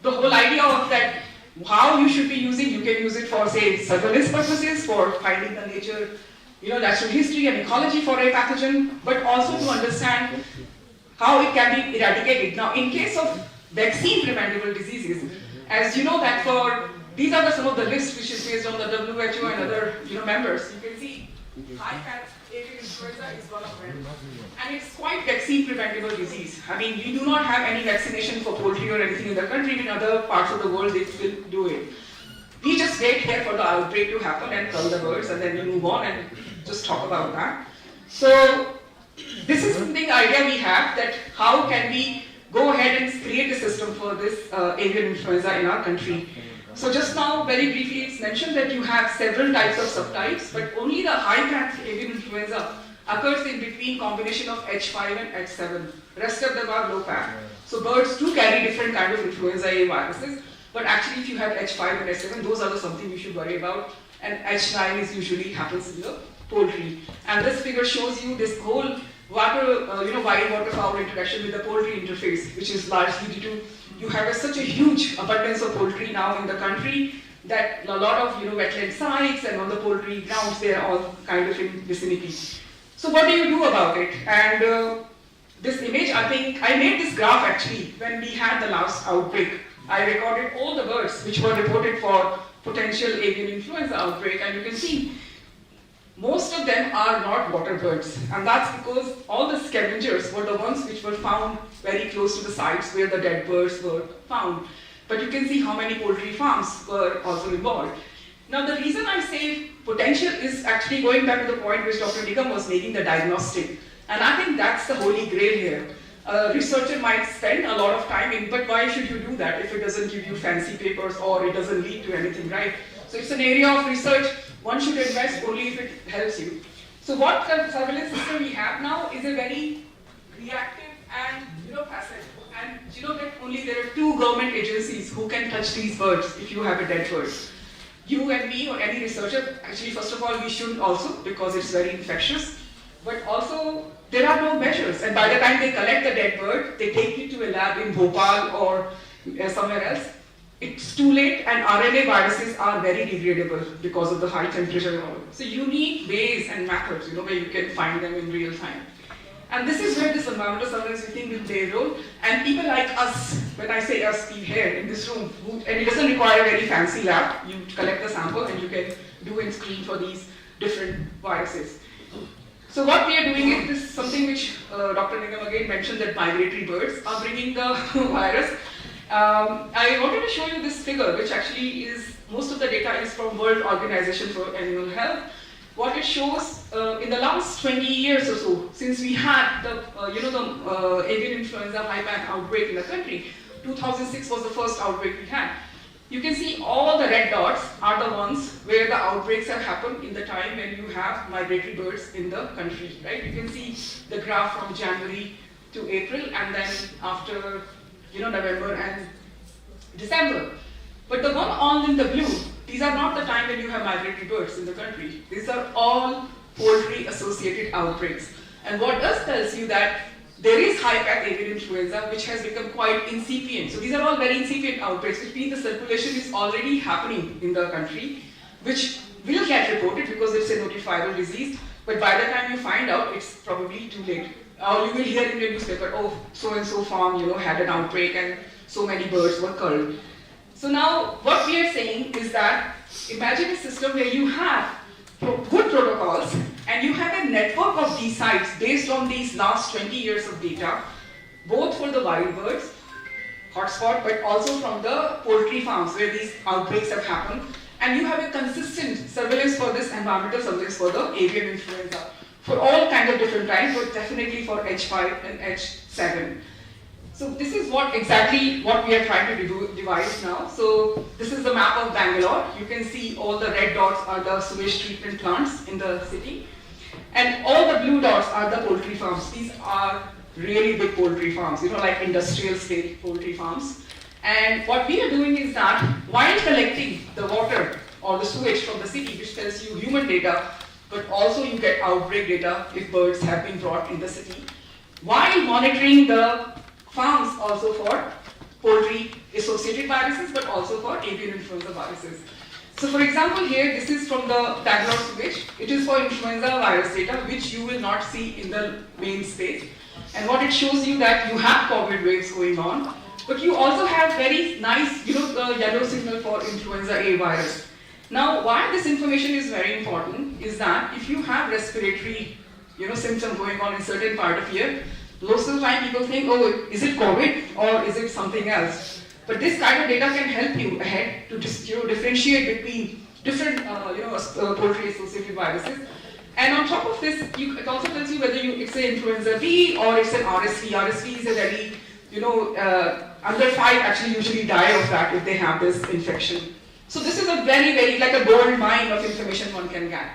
C: the whole idea of that, how you should be using, you can use it for, say, surveillance purposes, for finding the nature, natural history and ecology for a pathogen, but also to understand how it can be eradicated. Now in case of vaccine preventable diseases, as you know that these are some of the lists which is based on the WHO and other members. You can see high-fat avian influenza is one of them. And it's quite vaccine preventable disease. I mean, we do not have any vaccination for poultry or anything in the country. In other parts of the world, they still do it. We just wait here for the outbreak to happen and cull the birds, and then we move on and just talk about that. So this is something idea we have, that how can we go ahead and create a system for this avian influenza in our country. So just now, very briefly, it's mentioned that you have several types of subtypes, but only the high-fat avian influenza occurs in between combination of H5 and H7. Rest of them are low-fat. So birds do carry different kind of influenza A viruses, but actually if you have H5 and H7, those are something you should worry about. And H9 is usually happens in the poultry. And this figure shows you this whole wild waterfowl interaction with the poultry interface, which is largely due to you have such a huge abundance of poultry now in the country that a lot of wetland sites and on the poultry grounds, they are all kind of in vicinity. So what do you do about it? And this image, I think, I made this graph actually when we had the last outbreak. I recorded all the birds which were reported for potential avian influenza outbreak, and you can see most of them are not water birds, and that's because all the scavengers were the ones which were found very close to the sites where the dead birds were found. But you can see how many poultry farms were also involved. Now the reason I say potential is actually going back to the point which Dr. Nigam was making, the diagnostic. And I think that's the holy grail here. A researcher might spend a lot of time in, but why should you do that if it doesn't give you fancy papers or it doesn't lead to anything, right? So it's an area of research. One should invest only if it helps you. So what the surveillance system we have now is a very reactive and passive. And that only there are 2 government agencies who can touch these birds if you have a dead bird. You and me or any researcher, actually first of all we shouldn't also, because it's very infectious. But also there are no measures, and by the time they collect the dead bird, they take it to a lab in Bhopal or somewhere else. It's too late, and RNA viruses are very degradable because of the high temperature and all. So you need ways and methods, where you can find them in real time. And this is where this environmental surveillance we think will play a role. And people like us, when I say us, Steve here in this room, and it doesn't require a very fancy lab. You collect the sample and you can do and screen for these different viruses. So what we are doing is this something which Dr. Nigam again mentioned, that migratory birds are bringing the virus. I wanted to show you this figure, which actually is, most of the data is from World Organization for Animal Health. What it shows in the last 20 years or so, since we had the avian influenza hypan outbreak in the country, 2006 was the first outbreak we had. You can see all the red dots are the ones where the outbreaks have happened in the time when you have migratory birds in the country, right? You can see the graph from January to April, and then after, November and December. But the one all in the blue, these are not the time when you have migratory birds in the country. These are all poultry-associated outbreaks. And what this tells you that there is high-path avian influenza, which has become quite incipient. So these are all very incipient outbreaks, which means the circulation is already happening in the country, which will get reported because it's a notifiable disease. But by the time you find out, it's probably too late. Or you will hear in the newspaper, oh, so-and-so farm, had an outbreak and so many birds were culled. So now, what we are saying is that imagine a system where you have good protocols and you have a network of these sites based on these last 20 years of data, both for the wild birds, hotspot, but also from the poultry farms where these outbreaks have happened. And you have a consistent surveillance for this, environmental surveillance for the avian influenza, for all kinds of different types, but definitely for H5 and H7. So this is exactly what we are trying to devise now. So this is the map of Bangalore. You can see all the red dots are the sewage treatment plants in the city. And all the blue dots are the poultry farms. These are really big poultry farms, like industrial scale poultry farms. And what we are doing is that while collecting the water or the sewage from the city, which tells you human data, but also you get outbreak data if birds have been brought in the city, while monitoring the farms also for poultry-associated viruses, but also for avian influenza viruses. So for example here, this is from the Bangalore sewage. It is for influenza virus data, which you will not see in the main space. And what it shows you that you have COVID waves going on, but you also have very nice, the yellow signal for influenza A virus. Now, why this information is very important is that if you have respiratory, symptom going on in certain part of year, most of the time people think, oh, is it COVID or is it something else? But this kind of data can help you ahead to just differentiate between different poultry-associated viruses. And on top of this, it also tells you whether it's an influenza B or it's an RSV. RSV is a very, under 5 actually usually die of that if they have this infection. So this is a very, very, like a gold mine of information one can get.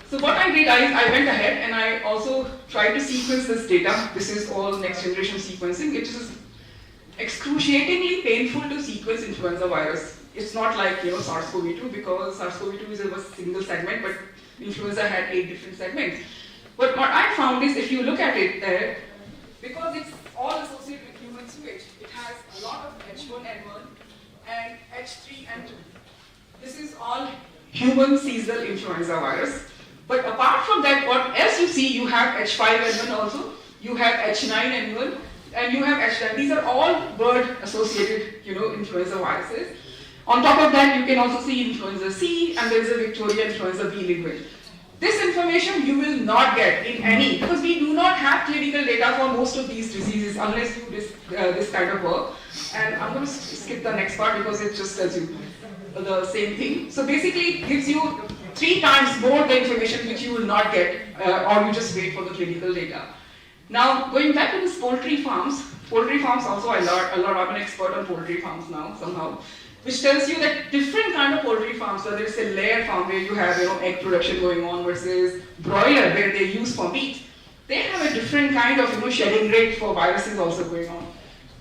C: So what I did, I went ahead and I also tried to sequence this data. This is all next generation sequencing. It is excruciatingly painful to sequence influenza virus. It's not like SARS-CoV-2, because SARS-CoV-2 is a single segment, but influenza had 8 different segments. But what I found is if you look at it there, because it's all associated with human sewage, it has a lot of H1N1 and H3N2. This is all human seasonal influenza virus. But apart from that, what else you see, you have H5N1 also, you have H9N1, and you have H10. These are all bird-associated, influenza viruses. On top of that, you can also see influenza C, and there is a Victoria influenza B liquid. This information you will not get in any, because we do not have clinical data for most of these diseases unless you do this kind of work. And I'm going to skip the next part because it just tells you the same thing. So basically, it gives you 3 times more the information which you will not get, or you just wait for the clinical data. Now, going back to these poultry farms also I learned, I'm an expert on poultry farms now, somehow, which tells you that different kind of poultry farms, whether it's a layer farm where you have egg production going on versus broiler where they use for meat, they have a different kind of shedding rate for viruses also going on.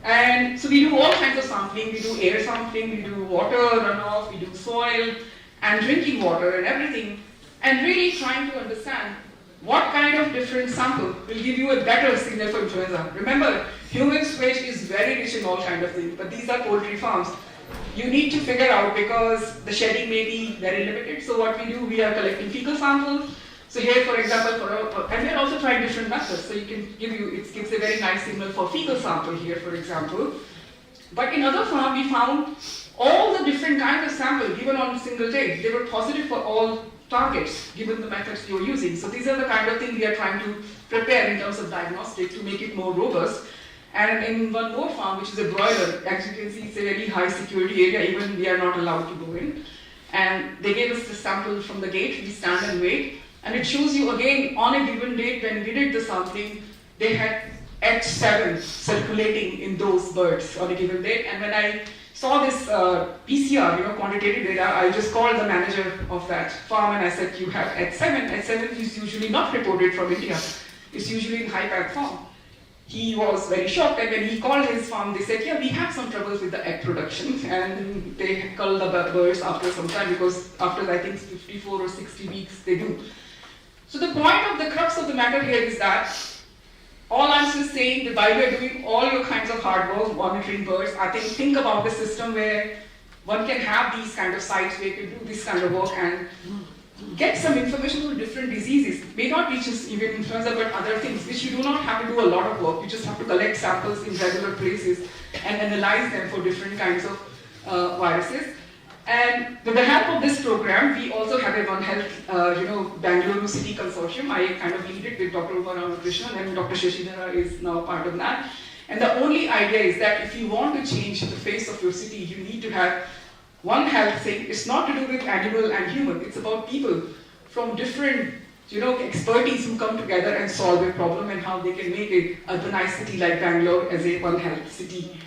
C: And so we do all kinds of sampling, we do air sampling, we do water runoff, we do soil and drinking water and everything, and really trying to understand what kind of different sample will give you a better signal for influenza. Remember, human sewage is very rich in all kinds of things, but these are poultry farms. You need to figure out because the shedding may be very limited. So what we do, we are collecting fecal samples. So here, for example, and we are also trying different methods. So it gives a very nice signal for fecal sample here, for example. But in other farm, we found all the different kinds of samples given on a single day, they were positive for all targets given the methods you're using. So these are the kind of things we are trying to prepare in terms of diagnostic to make it more robust. And in one more farm, which is a broiler, as you can see, it's a very high security area, even we are not allowed to go in. And they gave us the sample from the gate, we stand and wait. And it shows you again, on a given date when we did the sampling, they had H7 circulating in those birds on a given date. And when I saw this PCR, quantitative data, I just called the manager of that farm and I said, you have H7. H7 is usually not reported from India. It's usually in high-pack form. He was very shocked, and when he called his farm, they said, yeah, we have some troubles with the egg production. And they cull the birds after some time, because after, I think, 54 or 60 weeks, they do. So the point of the crux of the matter here is that all I'm just saying that while we're doing all your kinds of hard work, monitoring birds, I think about the system where one can have these kind of sites where you can do this kind of work and get some information on different diseases. May not be just even influenza, but other things, which you do not have to do a lot of work. You just have to collect samples in regular places and analyze them for different kinds of viruses. And with the help of this program, we also have a One Health, Bangalore City Consortium. I kind of lead it with Dr. Krishnan, and Dr. Shashidhara is now part of that. And the only idea is that if you want to change the face of your city, you need to have One Health thing. It's not to do with animal and human. It's about people from different, expertise who come together and solve a problem and how they can make a urbanized city like Bangalore as a One Health city.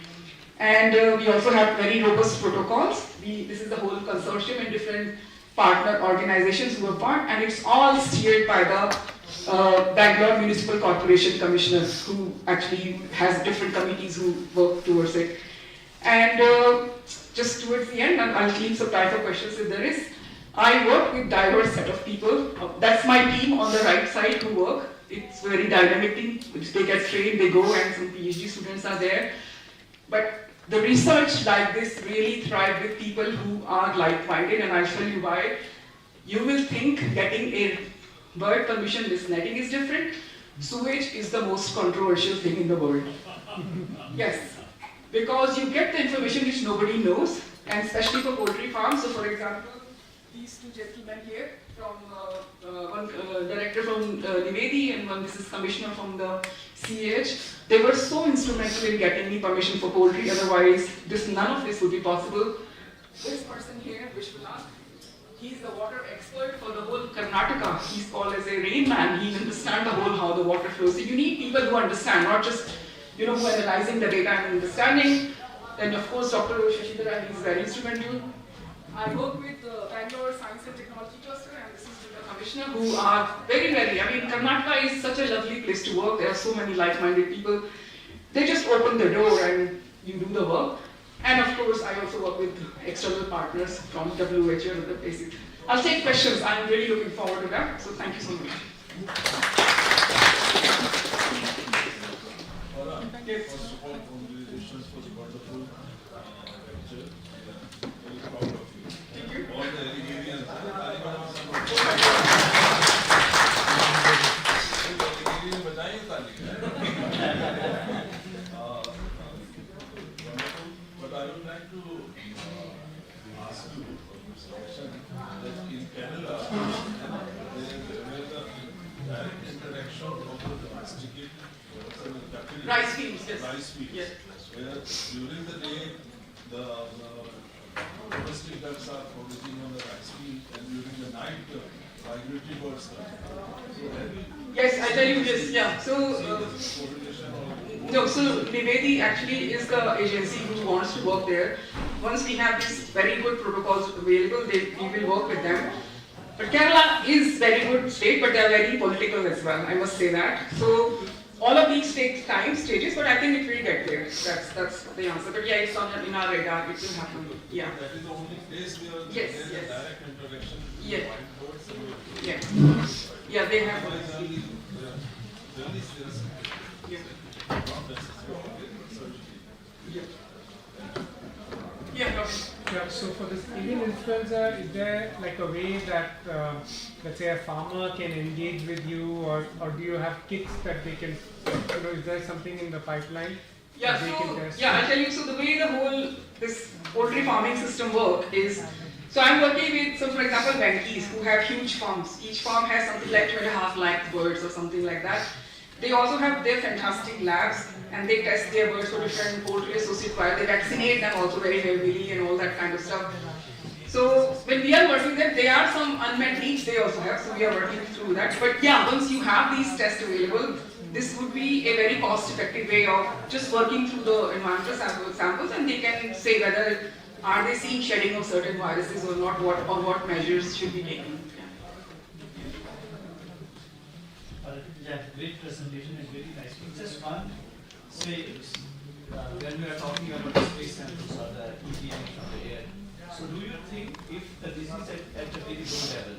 C: And we also have very robust protocols. This is the whole consortium and different partner organizations who are part, and it's all steered by the Bangalore Municipal Corporation Commissioner, who actually has different committees who work towards it. And just towards the end, and I'll leave some time for questions if there is. I work with diverse set of people. That's my team on the right side who work. It's very dynamic team. They get trained, they go, and some PhD students are there. But the research like this really thrives with people who are like-minded, and I'll tell you why. You will think getting a bird permission list netting is different. Sewage is the most controversial thing in the world. Yes, because you get the information which nobody knows, and especially for poultry farms. So for example, these two gentlemen here, from one director from Nivedi and one Mrs. Commissioner from the CH, they were so instrumental in getting me permission for poultry, otherwise none of this would be possible. This person here, Vishwanath, he's the water expert for the whole Karnataka. He's called as a rain man. He understands the whole how the water flows. So you need people who understand, not just who are analyzing the data and understanding. Then of course Dr. Shashidhara, he's very instrumental. I work with the Bangalore Science and Technology Cluster, and this is the commissioner, who are very, Karnataka is such a lovely place to work. There are so many like-minded people. They just open the door and you do the work. And of course, I also work with external partners from WHO and other places. I'll take questions. I'm really looking forward to that. So thank you so much. Yes.
D: First of all, congratulations for the wonderful lecture. Very proud of you.
C: Thank you.
D: All the Avians. But I would like to ask you that in Canada, there is a direct interaction of the domesticated
C: Rice fields, yes.
D: Rice fields.
C: Yes.
D: Where during the day the domestic ducks are foraging on the rice field, and during the night migratory birds come. So have you
C: Yes, I tell you this, yeah. So,
D: seen this correlation or
C: no, so Nivedi actually is the agency who wants to work there. Once we have these very good protocols available, we will work with them. But Kerala is very good state, but they are very political as well, I must say that. So, all of these take time, stages, but I think it will get there. That's the answer. But yeah, it's in our radar, it will happen. Yeah.
D: that is the only place where
C: Yes,
D: there is
C: yes.
D: a direct interaction between
C: Yeah.
D: wild birds and
C: Yeah. Yeah, they have.
D: Generally, there's
C: Yeah.
D: not necessarily surgery.
C: Yeah. Yeah, okay.
E: Yeah, so for this avian influenza, is there like a way that, let's say, a farmer can engage with you, or do you have kits that they can, is there something in the pipeline?
C: Yeah,
E: they can
C: so
E: test?
C: I'll tell you. So the way the whole this poultry farming system work is, so I'm working with, so for example, Venkies who have huge farms. Each farm has something like 2.5 lakh birds or something like that. They also have their fantastic labs and they test their birds for different poultry associated viruses. They vaccinate them also very heavily and all that kind of stuff. So when we are working there, there are some unmet needs they also have, so we are working through that. But yeah, once you have these tests available, this would be a very cost-effective way of just working through the environmental samples, and they can say whether are they seeing shedding of certain viruses or not, what measures should be taken.
F: Yeah, great presentation and very nice. Just one, say, when we are talking about the space samples or the Avian from the air, so do you think if the disease at a very low level,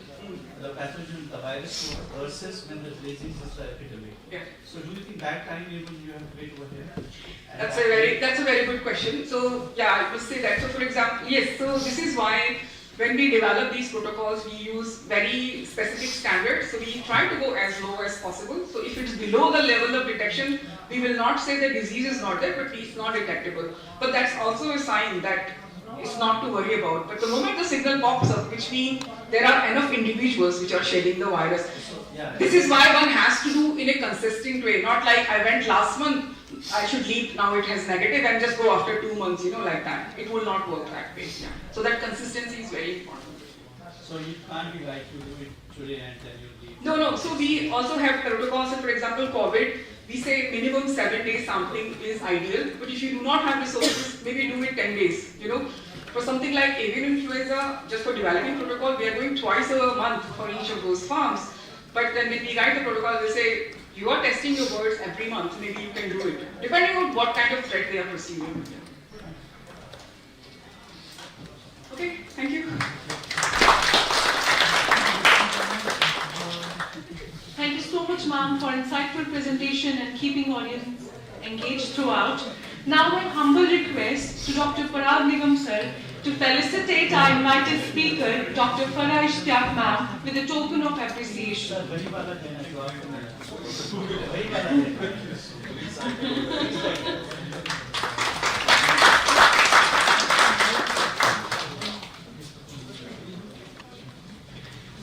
F: the pathogen, the virus versus when the disease is the epidemic?
C: Yeah.
F: So do you think that time you have to wait over here?
C: That's a very good question. So yeah, I would say that. So for example, yes. So this is why when we develop these protocols, we use very specific standards. So we try to go as low as possible. So if it's below the level of detection, we will not say the disease is not there, but it's not detectable. But that's also a sign that it's not to worry about. But the moment the signal pops up, which means there are enough individuals which are shedding the virus, this is why one has to do in a consistent way. Not like I went last month, I should leave, now it has negative and just go after 2 months, like that. It will not work that way. Yeah. So that consistency is very important.
F: So you can't be like you do it today and then you'll leave.
C: No. So we also have protocols. So for example, COVID, we say minimum 7 days sampling is ideal. But if you do not have resources, maybe do it 10 days. For something like avian influenza, just for developing protocol, we are going twice a month for each of those farms. But then when we write the protocol, we say, you are testing your birds every month, maybe you can do it, depending on what kind of threat they are perceiving. Okay, thank you.
A: Thank you so much, ma'am, for insightful presentation and keeping audience engaged throughout. Now my humble request to Dr. Parag Nigam sir to felicitate our invited speaker, Dr. Farah Ishtiaq ma'am, with a token of appreciation.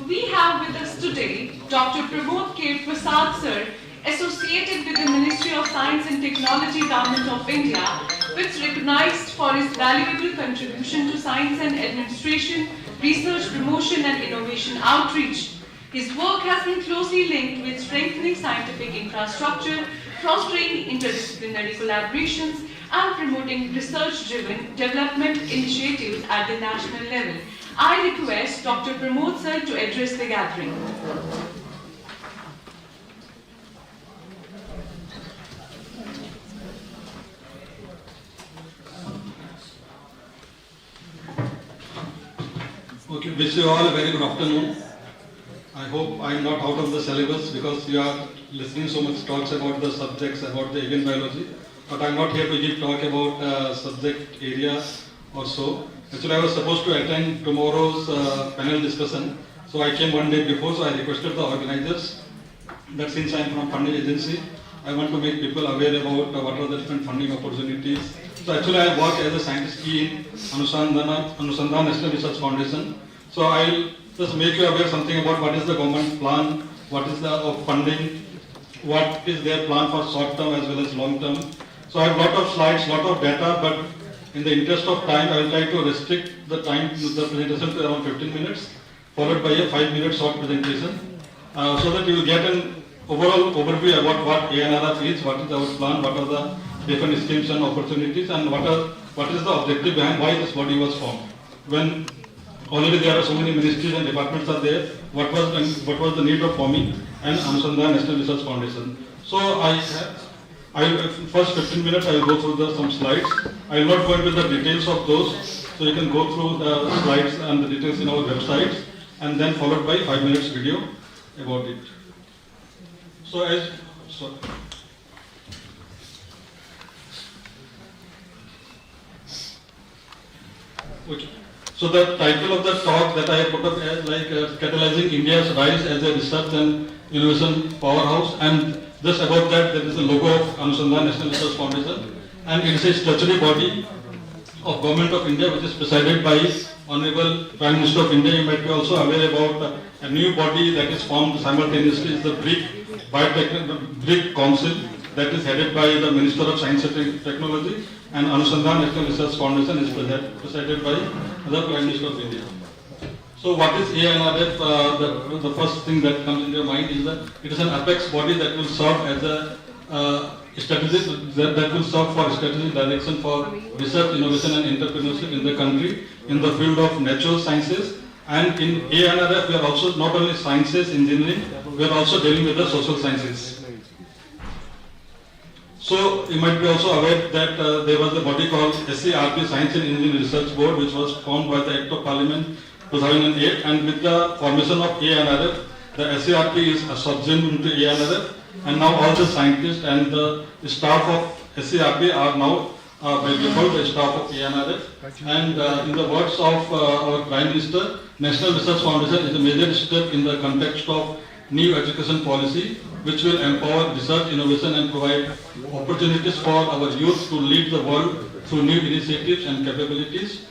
A: We have with us today Dr. Pramod K. Prasad sir, associated with the Ministry of Science and Technology, Government of India, which recognized for his valuable contribution to science and administration, research, promotion and innovation outreach. His work has been closely linked with strengthening scientific infrastructure, fostering interdisciplinary collaborations, and promoting research-driven development initiatives at the national level. I request Dr. Pramod sir to address the gathering.
G: Okay, wish you all a very good afternoon. I hope I am not out of the syllabus because you are listening so much talks about the subjects about the avian biology. But I am not here to give talk about subject area or so. Actually, I was supposed to attend tomorrow's panel discussion. So I came one day before, so I requested the organizers that since I am from funding agency, I want to make people aware about what are the different funding opportunities. So actually I work as a scientist in Anusandhan National Research Foundation. So I'll just make you aware something about what is the government plan, what is the funding, what is their plan for short term as well as long term. So I have lot of slides, lot of data, but in the interest of time, I will try to restrict the time to the presentation to around 15 minutes, followed by a 5-minute short presentation, so that you will get an overall overview about what ANRF is, what is our plan, what are the different schemes and opportunities, and what is the objective behind why this body was formed. When already there are so many ministries and departments are there, what was the need of forming an Anusandhan National Research Foundation. So first 15 minutes I will go through some slides. I will not go into the details of those, so you can go through the slides and the details in our website, and then followed by 5 minutes video about it. So the title of the talk that I have put up as catalyzing India's rise as a research and innovation powerhouse, and just above that there is the logo of Anusandhan National Research Foundation, and it is a statutory body of Government of India which is presided by Honorable Prime Minister of India. You might be also aware about a new body that is formed simultaneously, is the BRIC Council, that is headed by the Minister of Science and Technology, and Anusandhan National Research Foundation is presided by the Prime Minister of India. So what is ANRF? The first thing that comes into your mind is that it is an apex body that will serve as a strategic, that will serve for strategic direction for research, innovation and entrepreneurship in the country in the field of natural sciences. And in ANRF we are also not only sciences, engineering, we are also dealing with the social sciences. So you might be also aware that there was a body called SKUAST Science and Engineering Research Board, which was formed by the Act of Parliament 2008, and with the formation of ANRF, the SKUAST is subsumed into ANRF, and now all the scientists and the staff of SKUAST are now by default the staff of ANRF. And in the words of our Prime Minister, National Research Foundation is a major step in the context of new education policy, which will empower research, innovation and provide opportunities for our youth to lead the world through new initiatives and capabilities.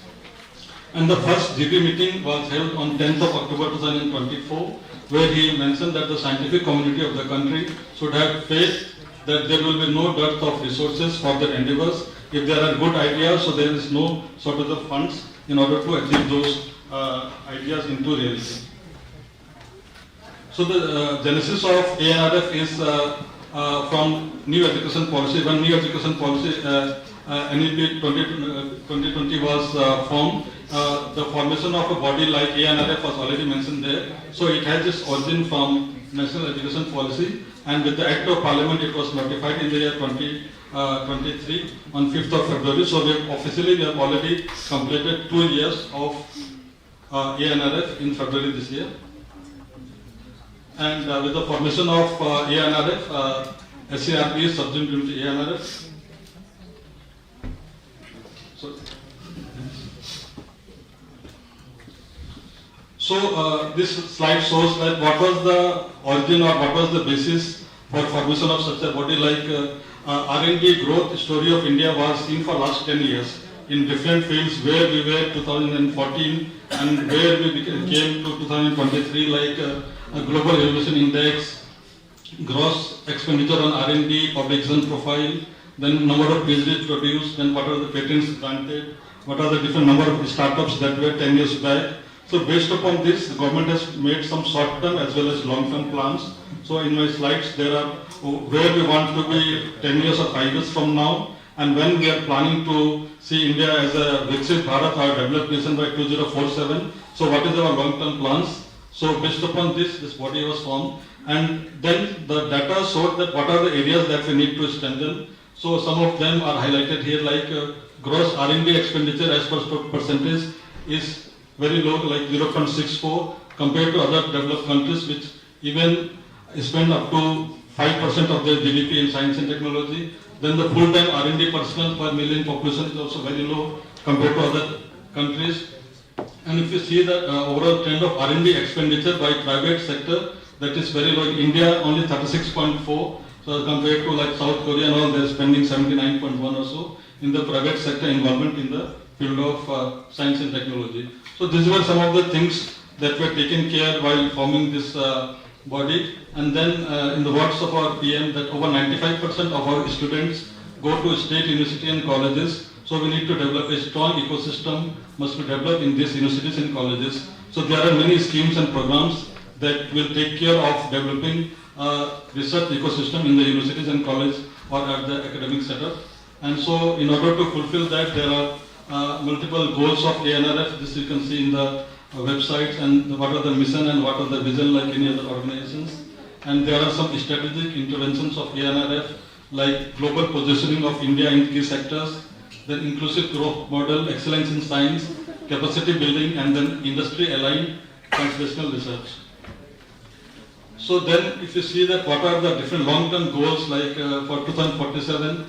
G: And the first GP meeting was held on 10th of October 2024, where he mentioned that the scientific community of the country should have faith that there will be no dearth of resources for their endeavors. If there are good ideas, so there is no shortage of funds in order to achieve those ideas into reality. So the genesis of ANRF is from new education policy. When new education policy NEP 2020 was formed, the formation of a body like ANRF was already mentioned there. So it has its origin from National Education Policy, and with the Act of Parliament it was notified in the year 2023 on 5th of February. So we have already completed 2 years of ANRF in February this year. And with the formation of ANRF, SKUAST is subsumed into ANRF. So this slide shows that what was the origin or what was the basis for formation of such a body. Like R&D growth story of India was seen for last 10 years in different fields, where we were 2014 and where we came to 2023, like a global innovation index, gross expenditure on R&D, publication profile, then number of PhDs produced, then what are the patents granted, what are the different number of startups that were 10 years back. So based upon this, the government has made some short-term as well as long-term plans. So in my slides, there are where we want to be 10 years or 5 years from now, and when we are planning to see India as a Viksit Bharat or developed nation by 2047. So what is our long-term plans? So based upon this body was formed, and then the data showed that what are the areas that we need to strengthen. So some of them are highlighted here, like gross R&D expenditure as per percentage is very low, like 0.64 compared to other developed countries which even spend up to 5% of their GDP in science and technology. Then the full-time R&D personnel per million population is also very low compared to other countries. And if you see the overall trend of R&D expenditure by private sector, that is very low. In India, only 36.4. So compared to like South Korea and all, they are spending 79.1 or so in the private sector involvement in the field of science and technology. So these were some of the things that were taken care while forming this body. And then in the words of our PM, that over 95% of our students go to state university and colleges. So we need to develop a strong ecosystem, must be developed in these universities and colleges. So there are many schemes and programs that will take care of developing research ecosystem in the universities and college or at the academic setup. And so in order to fulfill that, there are multiple goals of ANRF. This you can see in the websites, and what are the mission and what are the vision like any other organizations. And there are some strategic interventions of ANRF, like global positioning of India in key sectors, then inclusive growth model, excellence in science, capacity building, and then industry aligned translational research. So then if you see that what are the different long-term goals, like for 2047,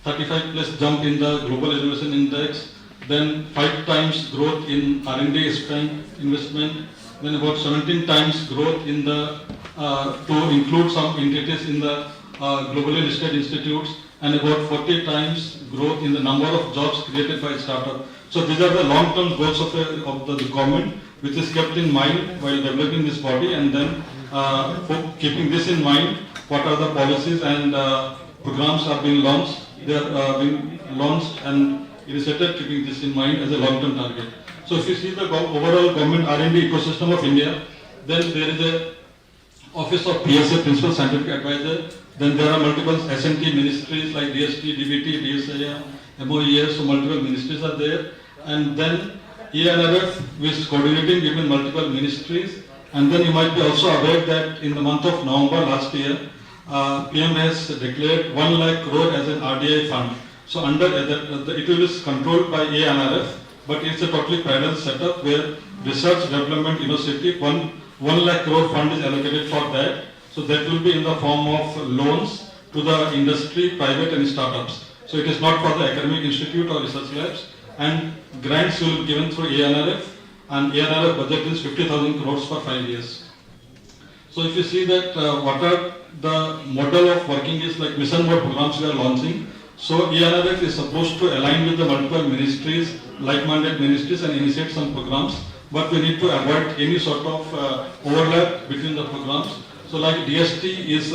G: 35 plus jump in the global innovation index, then 5 times growth in R&D spend investment, then about 17 times growth in the to include some entities in the globally listed institutes, and about 40 times growth in the number of jobs created by startup. So these are the long-term goals of the government, which is kept in mind while developing this body, and then for keeping this in mind, what are the policies and programs are being launched. They are being launched and initiated keeping this in mind as a long-term target. So if you see the overall government R&D ecosystem of India, then there is a Office of PSA, Principal Scientific Advisor. Then there are multiple S&T ministries like DST, DBT, DSIA, MOES, so multiple ministries are there. And then ENRF, which is coordinating between multiple ministries. And then you might be also aware that in the month of November last year, PM has declared 1 lakh crore as an RDI fund. So under it is controlled by ENRF, but it's a totally parallel setup where research, development, university, 1 lakh crore fund is allocated for that. So that will be in the form of loans to the industry, private and startups. So it is not for the academic institute or research labs. And grants will be given through ENRF, and ENRF budget is 50,000 crores for 5 years. So if you see that what are the model of working is like mission mode programs we are launching. So ENRF is supposed to align with the multiple ministries, like-minded ministries, and initiate some programs. But we need to avoid any sort of overlap between the programs. So like DST is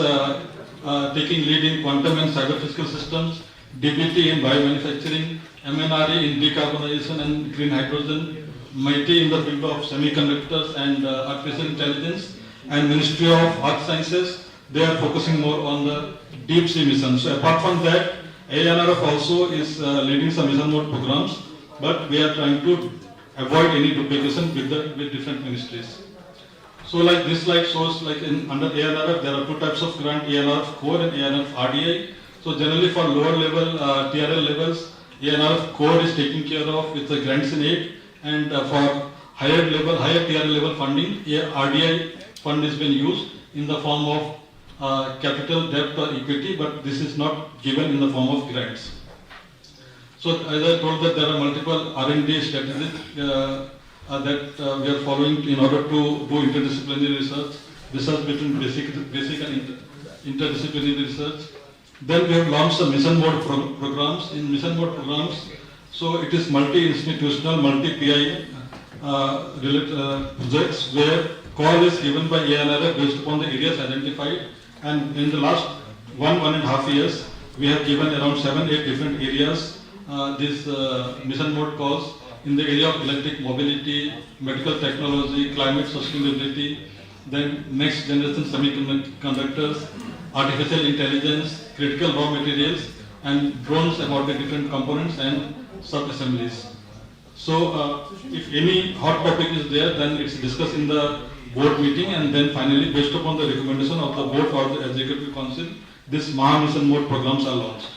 G: taking lead in quantum and cyber physical systems, DBT in biomanufacturing, MNRE in decarbonization and green hydrogen, MIT in the field of semiconductors and artificial intelligence, and Ministry of Earth Sciences, they are focusing more on the deep sea mission. So apart from that, ANRF also is leading some mission mode programs, but we are trying to avoid any duplication with different ministries. So like this slide shows, like under ANRF there are two types of grant, ANRF core and ANRF RDI. So generally for lower level TRL levels, ANRF core is taken care of with the grants in aid, and for higher TRL level funding, RDI fund is being used in the form of capital, debt or equity, but this is not given in the form of grants. So as I told that there are multiple R&D strategies that we are following in order to do interdisciplinary research between basic and interdisciplinary research. Then we have launched some mission mode programs. In mission mode programs, so it is multi-institutional, multi-PI related projects where call is given by ANRF based upon the areas identified. And in the last 1.5 years, we have given around 7-8 different areas these mission mode calls in the area of electric mobility, medical technology, climate sustainability, then next generation semiconductors, artificial intelligence, critical raw materials, and drones about the different components and sub-assemblies. So if any hot topic is there, then it's discussed in the board meeting, and then finally based upon the recommendation of the board or the executive council, these Mission mode programs are launched.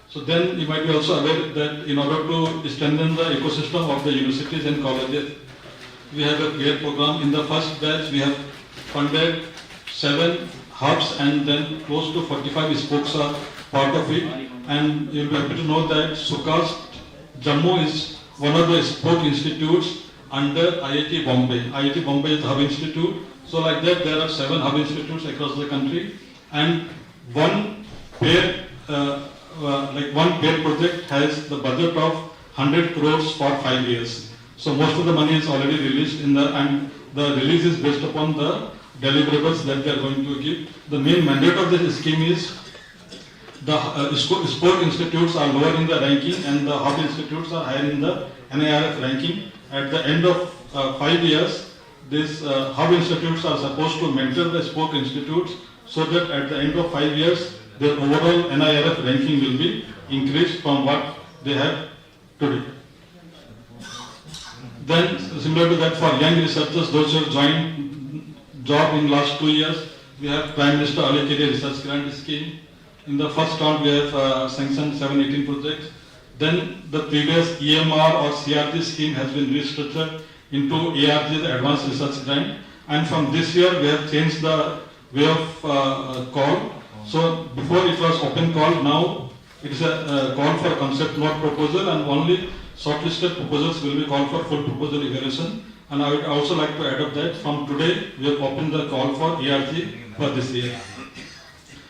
G: So then you might be also aware that in order to strengthen the ecosystem of the universities and colleges, we have a great program. In the first batch, we have funded 7 hubs, and then close to 45 spokes are part of it. And you'll be happy to know that SKUAST Jammu is one of the spoke institutes under IIT Bombay. IIT Bombay is the hub institute. So like that, there are 7 hub institutes across the country, and one pair project has the budget of 100 crores for 5 years. So most of the money is already released and the release is based upon the deliverables that they are going to give. The main mandate of this scheme is the sport institutes are lower in the ranking and the hub institutes are higher in the NIRF ranking. At the end of 5 years, these hub institutes are supposed to mentor the sport institutes so that at the end of 5 years, their overall NIRF ranking will be increased from what they have today. Then similar to that, for young researchers, those who have joined job in last 2 years, we have Prime Minister Early Career Research Grant Scheme. In the first round, we have sanctioned 718 projects. Then the previous EMR or CRG scheme has been restructured into ARG, the Advanced Research Grant. And from this year, we have changed the way of call. So before it was open call, now it is a call for concept note proposal, and only shortlisted proposals will be called for full proposal evaluation. And I would also like to add up that from today, we have opened the call for ARG for this year.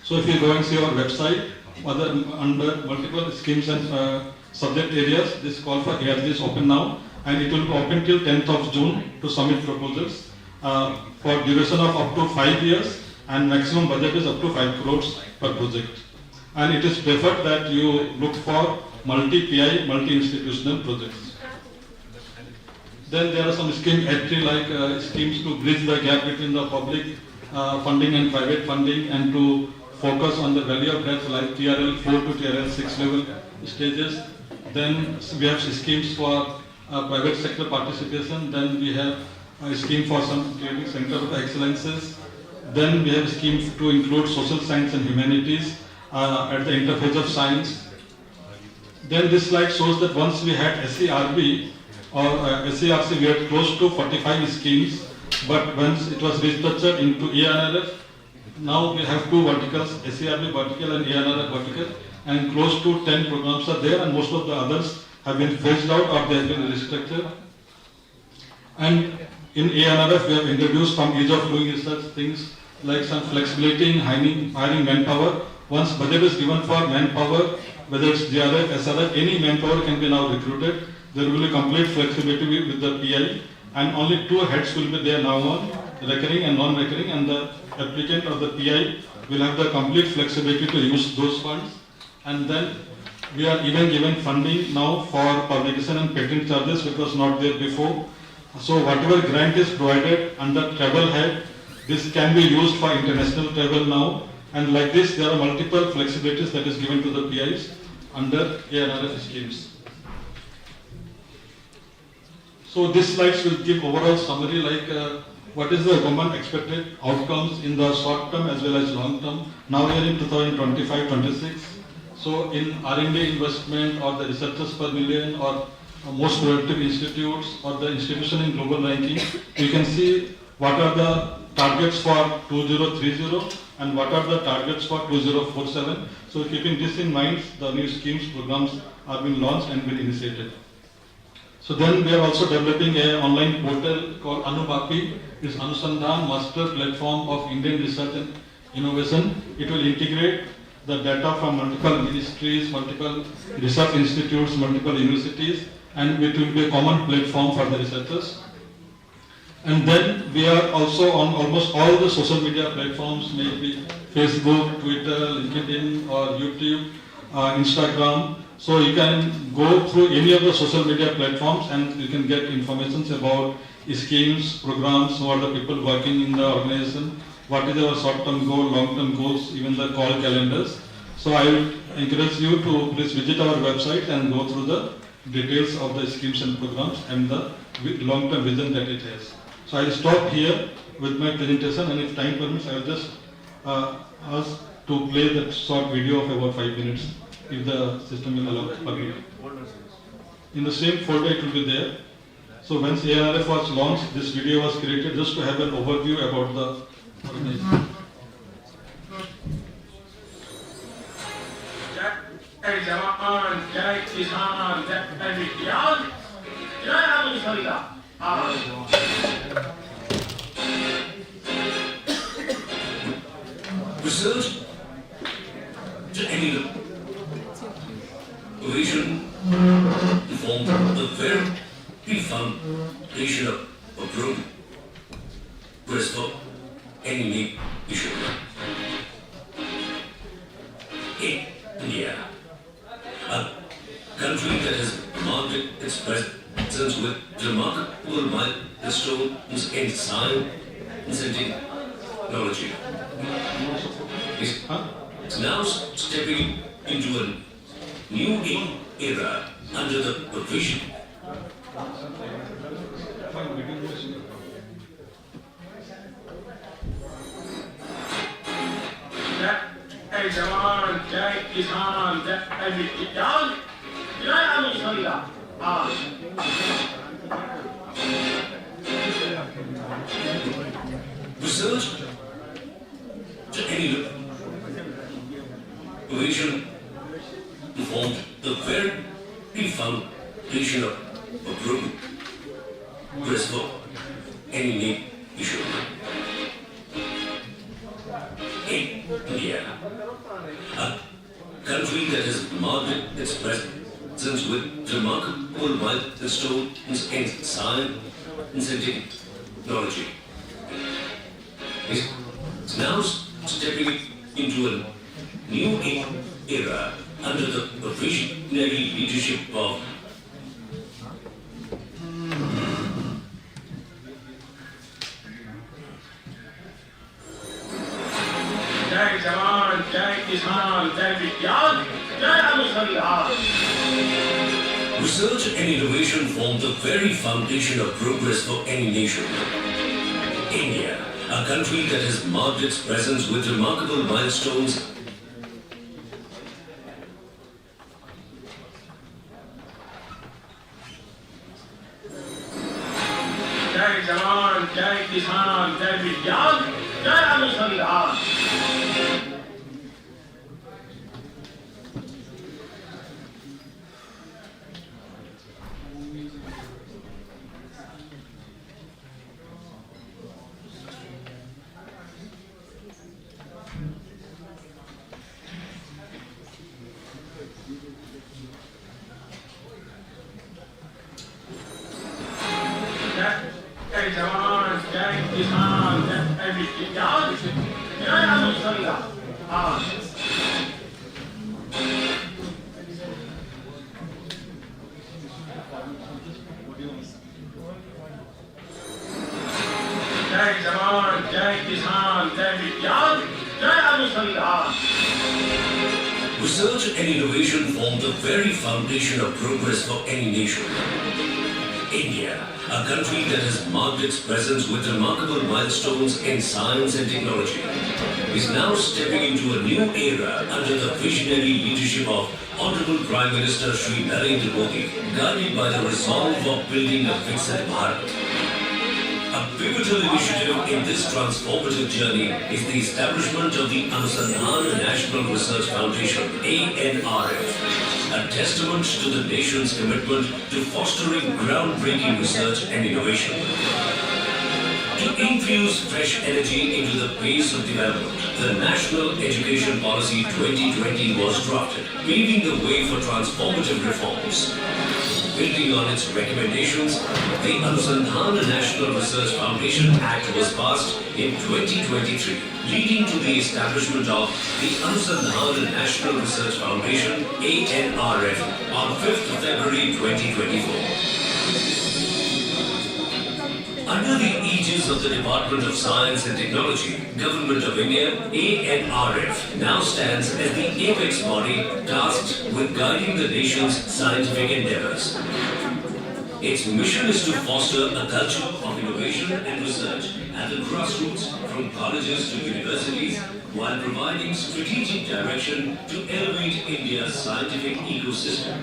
G: So if you go and see our website, under multiple schemes and subject areas. This call for ARG is open now, and it will be open till 10th of June to submit proposals for duration of up to 5 years, and maximum budget is up to 5 crores per project. And it is preferred that you look for multi-PI, multi-institutional projects. Then there are some scheme entry like schemes to bridge the gap between the public funding and private funding, and to focus on the value of grants like TRL 4 to TRL 6 level stages. Then we have schemes for private sector participation. Then we have a scheme for some training center of excellences. Then we have schemes to include social science and humanities at the interface of science. Then this slide shows that once we had SERB or SERC, we had close to 45 schemes, but once it was restructured into ANRF, now we have two verticals, SERB vertical and ANRF vertical, and close to 10 programs are there, and most of the others have been phased out or they have been restructured. And in ANRF, we have introduced some ease of doing research things like some flexibility in hiring manpower. Once budget is given for manpower, whether it's GRF, SRF, any manpower can be now recruited. There will be complete flexibility with the PI, and only 2 heads will be there now on recurring and non-recurring, and the applicant or the PI will have the complete flexibility to use those funds. And then we are even given funding now for publication and patent charges, which was not there before. So whatever grant is provided under travel head, this can be used for international travel now. And like this, there are multiple flexibilities that is given to the PIs under ANRF schemes. So this slides will give overall summary like what is the government expected outcomes in the short term as well as long term. Now we are in 2025-26. So in R&D investment or the researchers per million or most productive institutes or the institution in global ranking, you can see what are the targets for 2030 and what are the targets for 2047. So keeping this in mind, the new schemes, programs are being launched and been initiated. So then we are also developing an online portal called Anubapi. It's Anusandhan Master Platform of Indian Research and Innovation. It will integrate the data from multiple ministries, multiple research institutes, multiple universities, and it will be a common platform for the researchers. And then we are also on almost all the social media platforms, maybe Facebook, Twitter, LinkedIn or YouTube, Instagram. So you can go through any of the social media platforms and you can get information about schemes, programs, who are the people working in the organization, what is our short-term goal, long-term goals, even the call calendars. So I would encourage you to please visit our website and go through the details of the schemes and programs and the long-term vision that it has. So I will stop here with my presentation, and if time permits, I will just ask to play that short video of about 5 minutes, if the system will allow. In the same folder it will be there. So once ANRF was launched, this video was created just to have an overview about the organization.
H: Research to any level. Vision informed the very foundation of growth. Press for any need issue. India, a country that has marked its presence with remarkable milestones in science and technology, is now stepping into a new era under the provision.
I: Hey, Jawan, Jai Kisan, Jai Vijan, Jai Amisharila.
H: Research to any level. Vision formed the very foundation of growth. Press for any need issue. India, a country that has marked its presence with remarkable milestones in science and technology. It's now stepping into a new era under the visionary leadership of
I: Jai Jawan, Jai Kisan, Jai Vigyan, Jai Anusandhan.
H: research and innovation form the very foundation of progress for any nation. India, a country that has marked its presence with remarkable milestones
I: Jai Jawan, Jai Kisan, Jai Vigyan, Jai Anusandhan. Jai Jawan, Jai Kisan, Jai Vigyan, Jai Anusandhan. Jai Jawan, Jai Kisan, Jai Vigyan, Jai Anusandhan.
H: Research and innovation form the very foundation of progress for any nation. India, a country that has marked its presence with remarkable milestones in science and technology, is now stepping into a new era under the visionary leadership of Honorable Prime Minister Shri Narendra Modi, guided by the resolve of building a Viksit Bharat. A pivotal initiative in this transformative journey is the establishment of the Anusandhan National Research Foundation, ANRF, a testament to the nation's commitment to fostering groundbreaking research and innovation. To infuse fresh energy into the pace of development, the National Education Policy 2020 was drafted, paving the way for transformative reforms. Building on its recommendations, the Anusandhan National Research Foundation Act was passed in 2023, leading to the establishment of the Anusandhan National Research Foundation, ANRF, on 5th February 2024. Under the aegis of the Department of Science and Technology, Government of India, ANRF now stands as the apex body tasked with guiding the nation's scientific endeavors. Its mission is to foster a culture of innovation and research at the grassroots from colleges to universities, while providing strategic direction to elevate India's scientific ecosystem.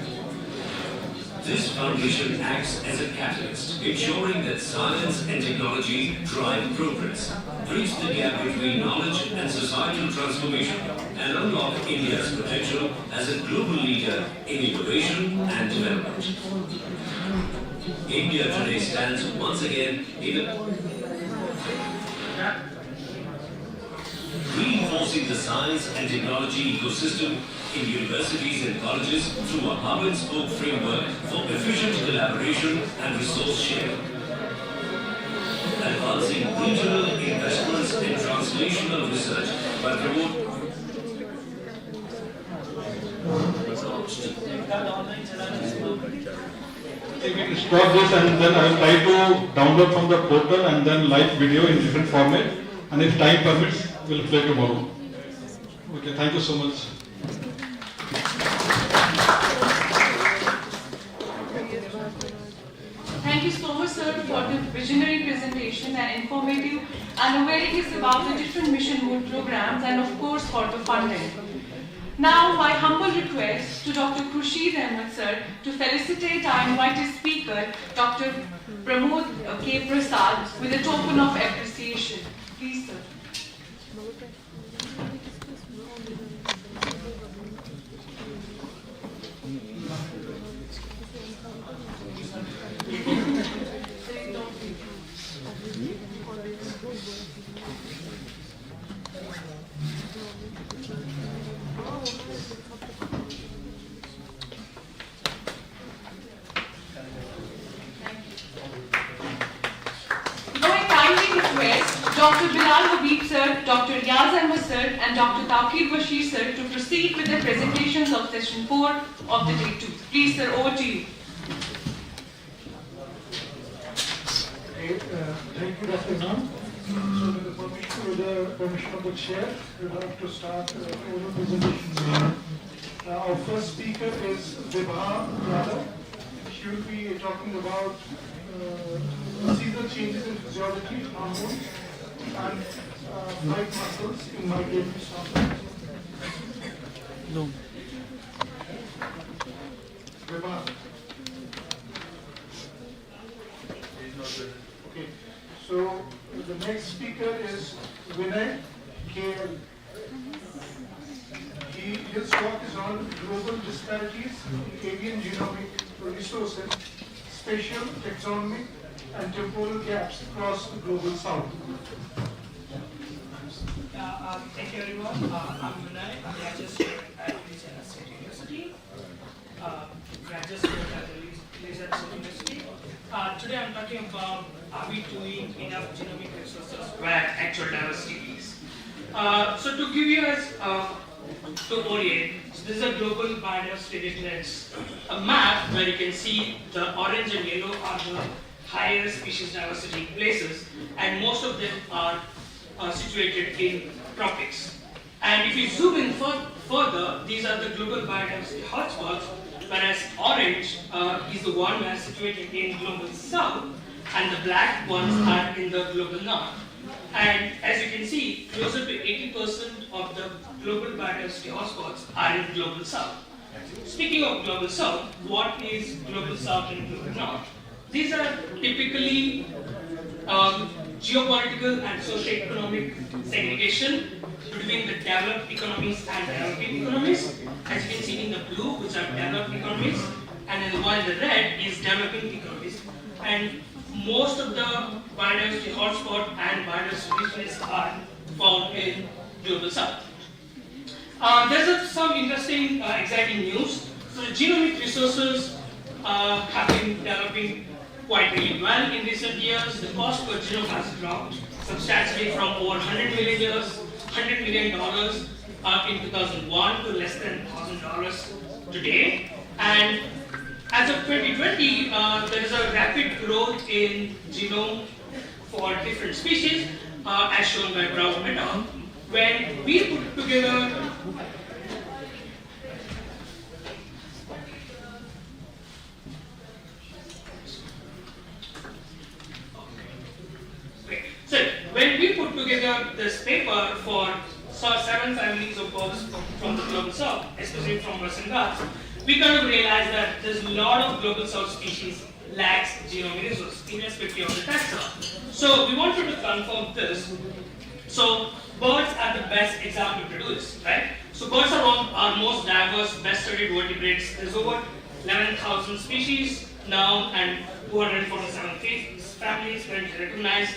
H: This foundation acts as a catalyst, ensuring that science and technology drive progress, bridge the gap between knowledge and societal transformation, and unlock India's potential as a global leader in innovation and development. India today stands once again in reinforcing the science and technology ecosystem in universities and colleges through a hub-and-spoke framework for efficient collaboration and resource sharing. Advancing regional investments in translational research by promoting
G: I will stop this and then I will try to download from the portal and then live video in different format, and if time permits, we will play tomorrow. Okay, thank you so much.
A: Thank you so much, sir, for the visionary presentation and informative and awareness about the different mission mood programs and of course for the funding. Now, my humble request to Dr. Khurshid Ahmed, sir, to felicitate our invited speaker, Dr. Pramod K. Prasad, with a token of appreciation. Please, sir. Dr. Bilal Habib sir, Dr. Yaz Ahmed sir and Dr. Taqir Bashir sir to proceed with the presentations of session 4 of the day 2. Please sir, over to you.
J: Thank you, Dr. Imam. So with the permission of the chair, we'd like to start oral presentation. Our first speaker is Vibha Yadav. She will be talking about seasonal changes in physiology, hormones, and flight muscles in migratory swans. No. Vibha. Okay. So the next speaker is Vinay KL. His talk is on global disparities in avian genomic resources, spatial, taxonomic, and temporal gaps across the global south.
K: Thank you everyone. I'm Vinay. I'm a graduate student at Louisiana State University. Graduate student at Louisiana State University. Today I'm talking about are we doing enough genomic resources where actual diversity is. So to give you guys to orient, so this is a global biodiversity index, a map where you can see the orange and yellow are the higher species diversity places, and most of them are situated in tropics. And if you zoom in further, these are the global biodiversity hotspots, whereas orange is the one that is situated in global south, and the black ones are in the global north. And as you can see, closer to 80% of the global biodiversity hotspots are in global south. Speaking of global south, what is global south and global north? These are typically geopolitical and socio-economic segregation between the developed economies and developing economies. As you can see in the blue, which are developed economies, and then while the red is developing economies. And most of the biodiversity hotspot and biodiversity richness are found in global south. There's some interesting, exciting news. So the genomic resources have been developing quite really well in recent years. The cost per genome has dropped substantially from over $100 million in 2001 to less than $1,000 today. And as of 2020, there is a rapid growth in genome for different species, as shown by Brown et al. When we put together this paper for 7 families of birds from the global south, especially from Western Ghats, we kind of realized that there's a lot of global south species lacks genomic resources, irrespective of the taxa. So we wanted to confirm this. So birds are the best example to do this, right? So birds are our most diverse, best studied vertebrates. There's over 11,000 species now and 247 families currently recognized.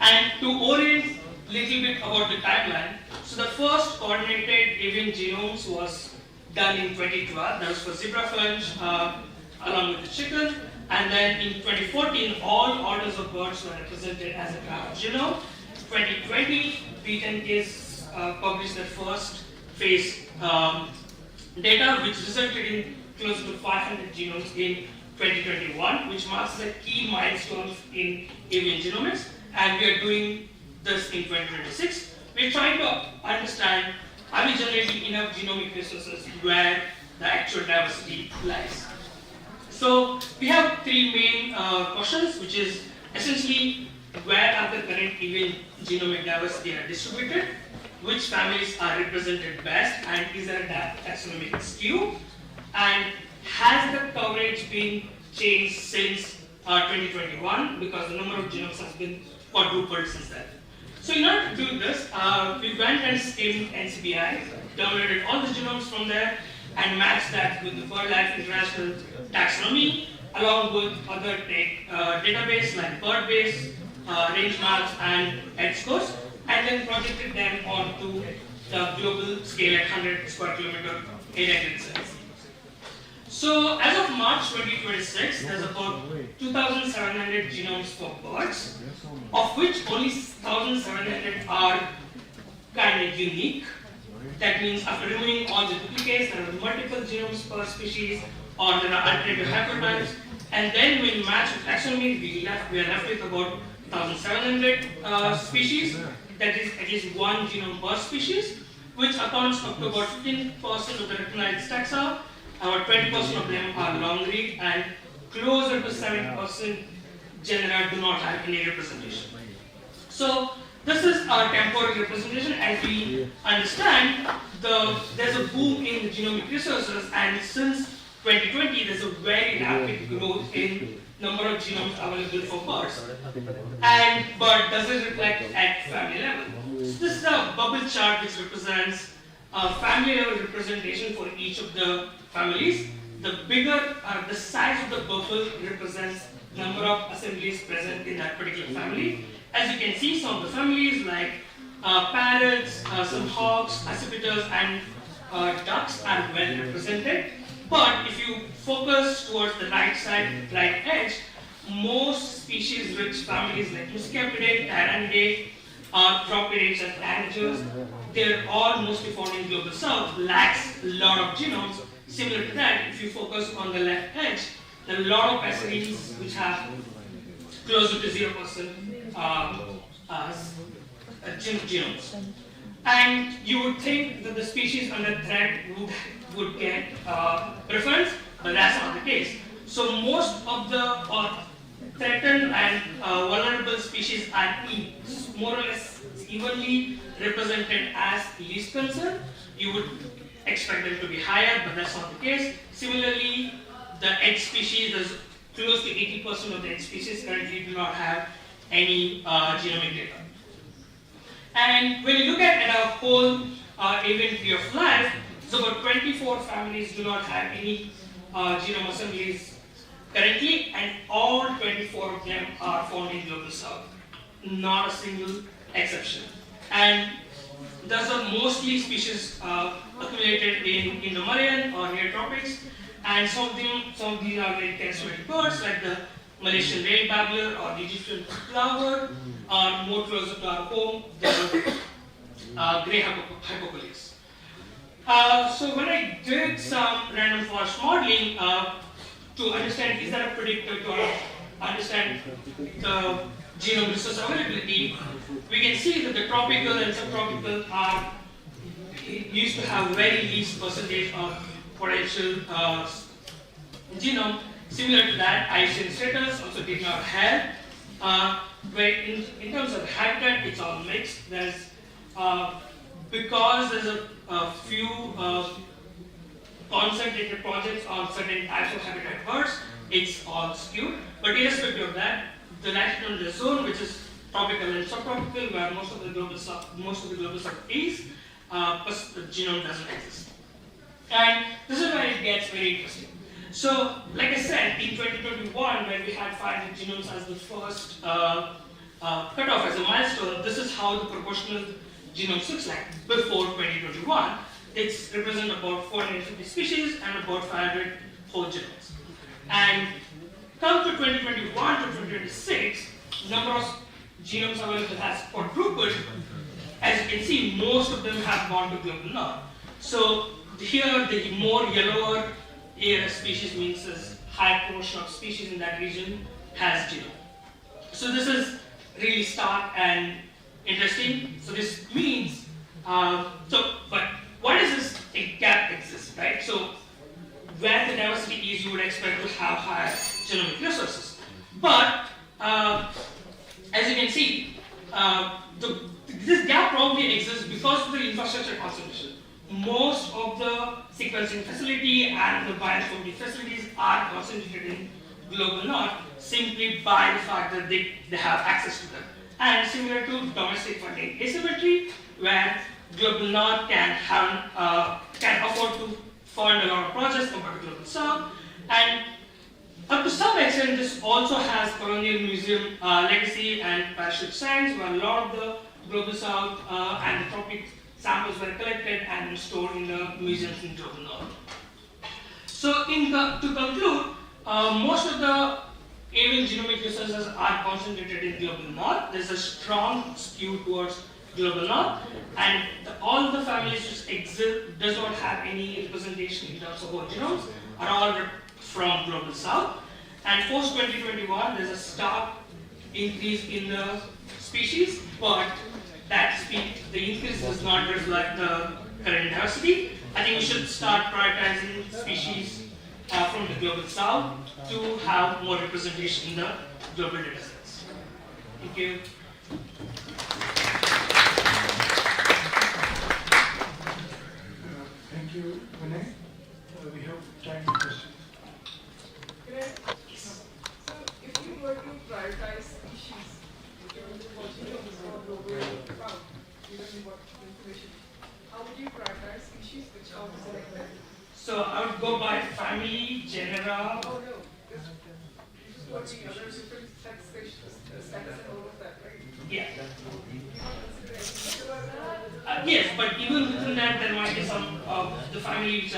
K: And to orient a little bit about the timeline, so the first coordinated avian genomes was done in 2012, that was for zebrafinch along with the chicken, and then in 2014 all orders of birds were represented as a draft genome. 2020, B10Ks published their first phase data, which resulted in close to 500 genomes in 2021, which marks the key milestones in avian genomics, and we are doing this in 2026. We're trying to understand, are we generating enough genomic resources where the actual diversity lies? So we have three main questions, which is essentially where are the current avian genomic diversity are distributed, which families are represented best, and is there a taxonomic skew, and has the coverage been changed since 2021, because the number of genomes has been quadrupled since then. So in order to do this, we went and skimmed NCBI, downloaded all the genomes from there, and matched that with the BirdLife International Taxonomy, along with other databases like BirdBase, range maps, and edge scores, and then projected them onto the global scale at 100 square kilometer area grid cells. So as of March 2026, there's about 2,700 genomes for birds, of which only 1,700 are kind of unique. That means after removing all the duplicates, there are multiple genomes per species, or there are alternative haplotypes. And then when matched with taxonomy, we are left with about 1,700 species. That is at least one genome per species, which accounts up to about 15% of the recognized taxa. About 20% of them are long read, and closer to 7% genera do not have any representation. So this is our temporal representation. As we understand, there's a boom in the genomic resources, and since 2020, there's a very rapid growth in number of genomes available for birds. But does it reflect at family level? So this is a bubble chart which represents a family level representation for each of the families. The bigger, the size of the bubble represents number of assemblies present in that particular family. As you can see, some of the families like parrots, some hawks, accipiters, and ducks are well represented. But if you focus towards the right side, right edge, most species-rich families like Muscapidae, Tyrannidae, Tropidates, and Tanagers, they're all mostly found in global south, lacks a lot of genomes. Similar to that, if you focus on the left edge, there are a lot of passerines which have closer to 0% genomes. And you would think that the species under threat would get preference, but that's not the case. So most of the threatened and vulnerable species are more or less evenly represented as least concern. You would expect them to be higher, but that's not the case. Similarly, the edge species, there's close to 80% of the edge species currently do not have any genomic data. And when you look at a whole avian tree of life, so about 24 families do not have any genome assemblies currently, and all 24 of them are found in global south. Not a single exception. And those are mostly species accumulated in Indo-Malayan or near tropics, and some of these are very charismatic birds like the Malaysian rail babbler or the Egyptian plover, or more closer to our home, the grey hypocoles. So when I did some random forest modeling to understand is there a predictor to understand the genome resource availability, we can see that the tropical and subtropical are used to have very least percentage of potential genome. Similar to that, Asian status also did not have. Where in terms of habitat, it's all mixed. There's because there's a few concentrated projects on certain types of habitat birds, it's all skewed. But irrespective of that, the latitudinal zone, which is tropical and subtropical, where most of the global south is, the genome doesn't exist. And this is where it gets very interesting. So, like I said, in 2021, when we had 500 genomes as the first cutoff as a milestone, this is how the proportional genome looks like before 2021. It's represent about 450 species and about 500 whole genomes. And come to 2021 to 2026, number of genomes available has quadrupled. As you can see, most of them have gone to global north. So here, the more yellower species means a high proportion of species in that region has genome. So this is really stark and interesting. So this means, but why does this gap exist, right? So where the diversity is, you would expect to have higher genomic resources. But as you can see, this gap probably exists because of the infrastructure concentration. Most of the sequencing facility and the bioinformatics facilities are concentrated in global north simply by the fact that they have access to them. And similar to domestic funding asymmetry, where global north can afford to fund a lot of projects compared to global south. And up to some extent, this also has colonial museum legacy and parachute science, where a lot of the global south and the tropic samples were collected and stored in the museums in global north. So to conclude, most of the avian genomic researchers are concentrated in global north. There's a strong skew towards global north, and all the families which exist does not have any representation in terms of whole genomes are all from global south. And post 2021, there's a stark increase in the species, but the increase does not reflect the current diversity. I think we should start prioritizing species from the global south to have more representation in the global data sets. Thank you.
J: Thank you, Vinay. We have time for questions.
C: So, if you were to prioritize species, how would you prioritize species which are selected?
K: So I would go by family, genera.
C: Oh no, this is what the other different status and all of that, right?
K: Yeah.
C: You not consider anything about that?
K: Yes, but even within that, there might be some of the family which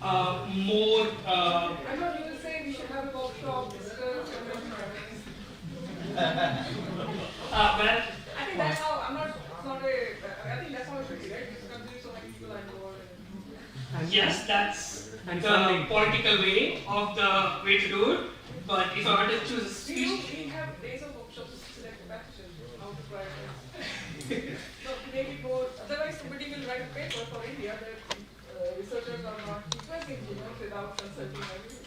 K: are more.
C: I thought you were saying we should have a workshop, discuss, and then
K: Well,
C: I think that's how, I think that's how it should be, right? Because considering so many people are involved.
K: yes, that's
E: And
K: the
E: funding.
K: political way of the way to do it. But if I were to choose a species,
C: We have days of workshops to select the pathogen, how to prioritize. So to make it more, otherwise somebody will write a paper for India that researchers are not sequencing genomes without consulting everything.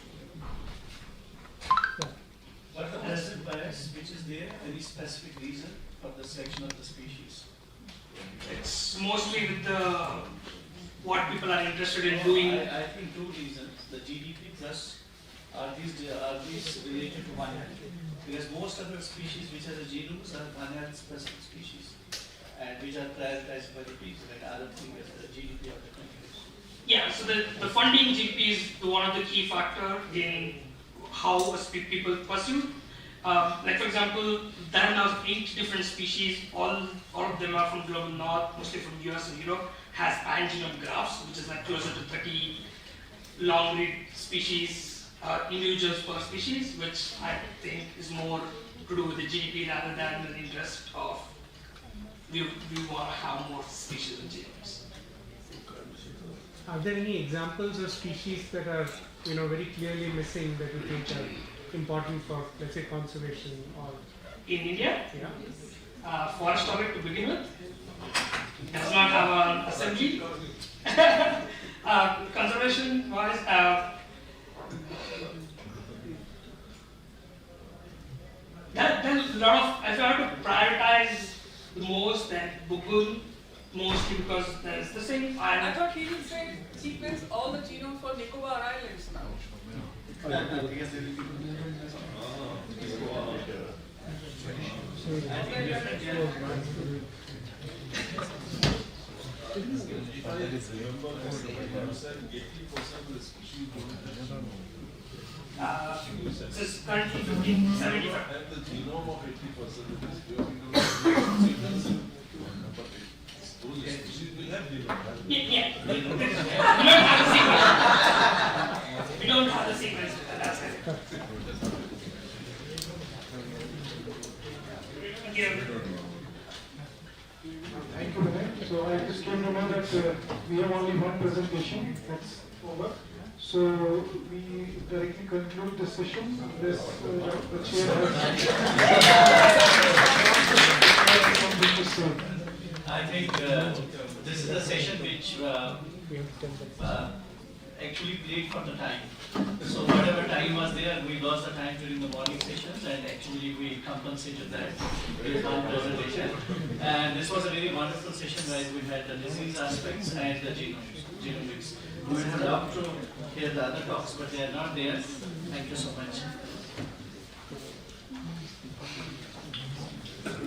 F: But the present bias which is there, any specific reason for the selection of the species?
K: it's mostly with the what people are interested in doing.
F: I think two reasons. The GDP plus are these related to one hand? Because most of the species which are the genomes are one hand specific species and which are prioritized by the people, and other thing is the GDP of the countries.
K: Yeah, so the funding GDP is one of the key factor in how people pursue. Like for example, there are now 8 different species, all of them are from global north, mostly from US and Europe, has pan-genome graphs, which is like closer to 30 long-read species, individuals per species, which I think is more to do with the GDP rather than the interest of we want to have more species and genomes.
E: Are there any examples of species that are, very clearly missing that you think are important for, let's say, conservation or?
K: In India,
E: Yeah.
K: forest audit to begin with does not have an assembly. Conservation wise, there's a lot of, if I have to prioritize the most, then Bukul, mostly because there's the same.
C: I thought he would say sequence all the genomes for Nicobar Islands now.
D: If I remember, 80% of the species
K: This is currently 15, 75.
D: and the genome of 80% is sequencing. But those species will have genome.
K: Yeah. We don't have the sequence. We don't have the sequence. That's it. Thank you.
J: Thank you, Vinay. So I just came to know that we have only one presentation. That's over. So we directly conclude the session. This the chair has.
F: I think this is a session which actually played for the time. So whatever time was there, we lost the time during the morning sessions, and actually we compensated that with one presentation. And this was a very wonderful session where we had the disease aspects and the genomics. We would have loved to hear the other talks, but they are not there. Thank you so much.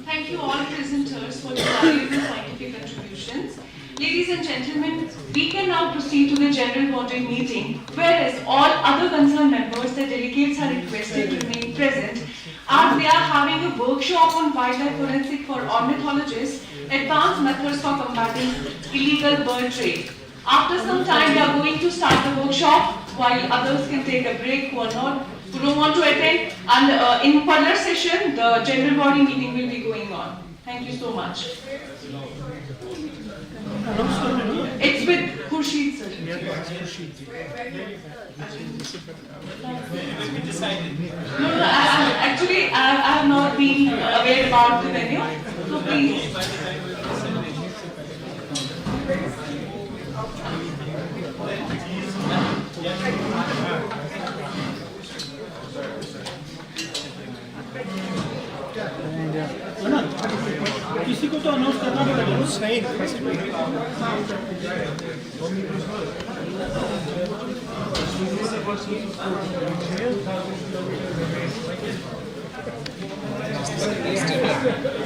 A: Thank you all presenters for your valuable scientific contributions. Ladies and gentlemen, we can now proceed to the general body meeting, whereas all other concerned members, the delegates are requested to remain present, as they are having a workshop on wildlife forensic for ornithologists, advanced methods for combating illegal bird trade. After some time, we are going to start the workshop. while others can take a break who don't want to attend. And in further session, the general body meeting will be going on. Thank you so much. It's with Khurshid sir. No, actually, I have not been aware about the venue. So please.
J: किसी को तो announce करना पड़ेगा नहीं
L: Thank you.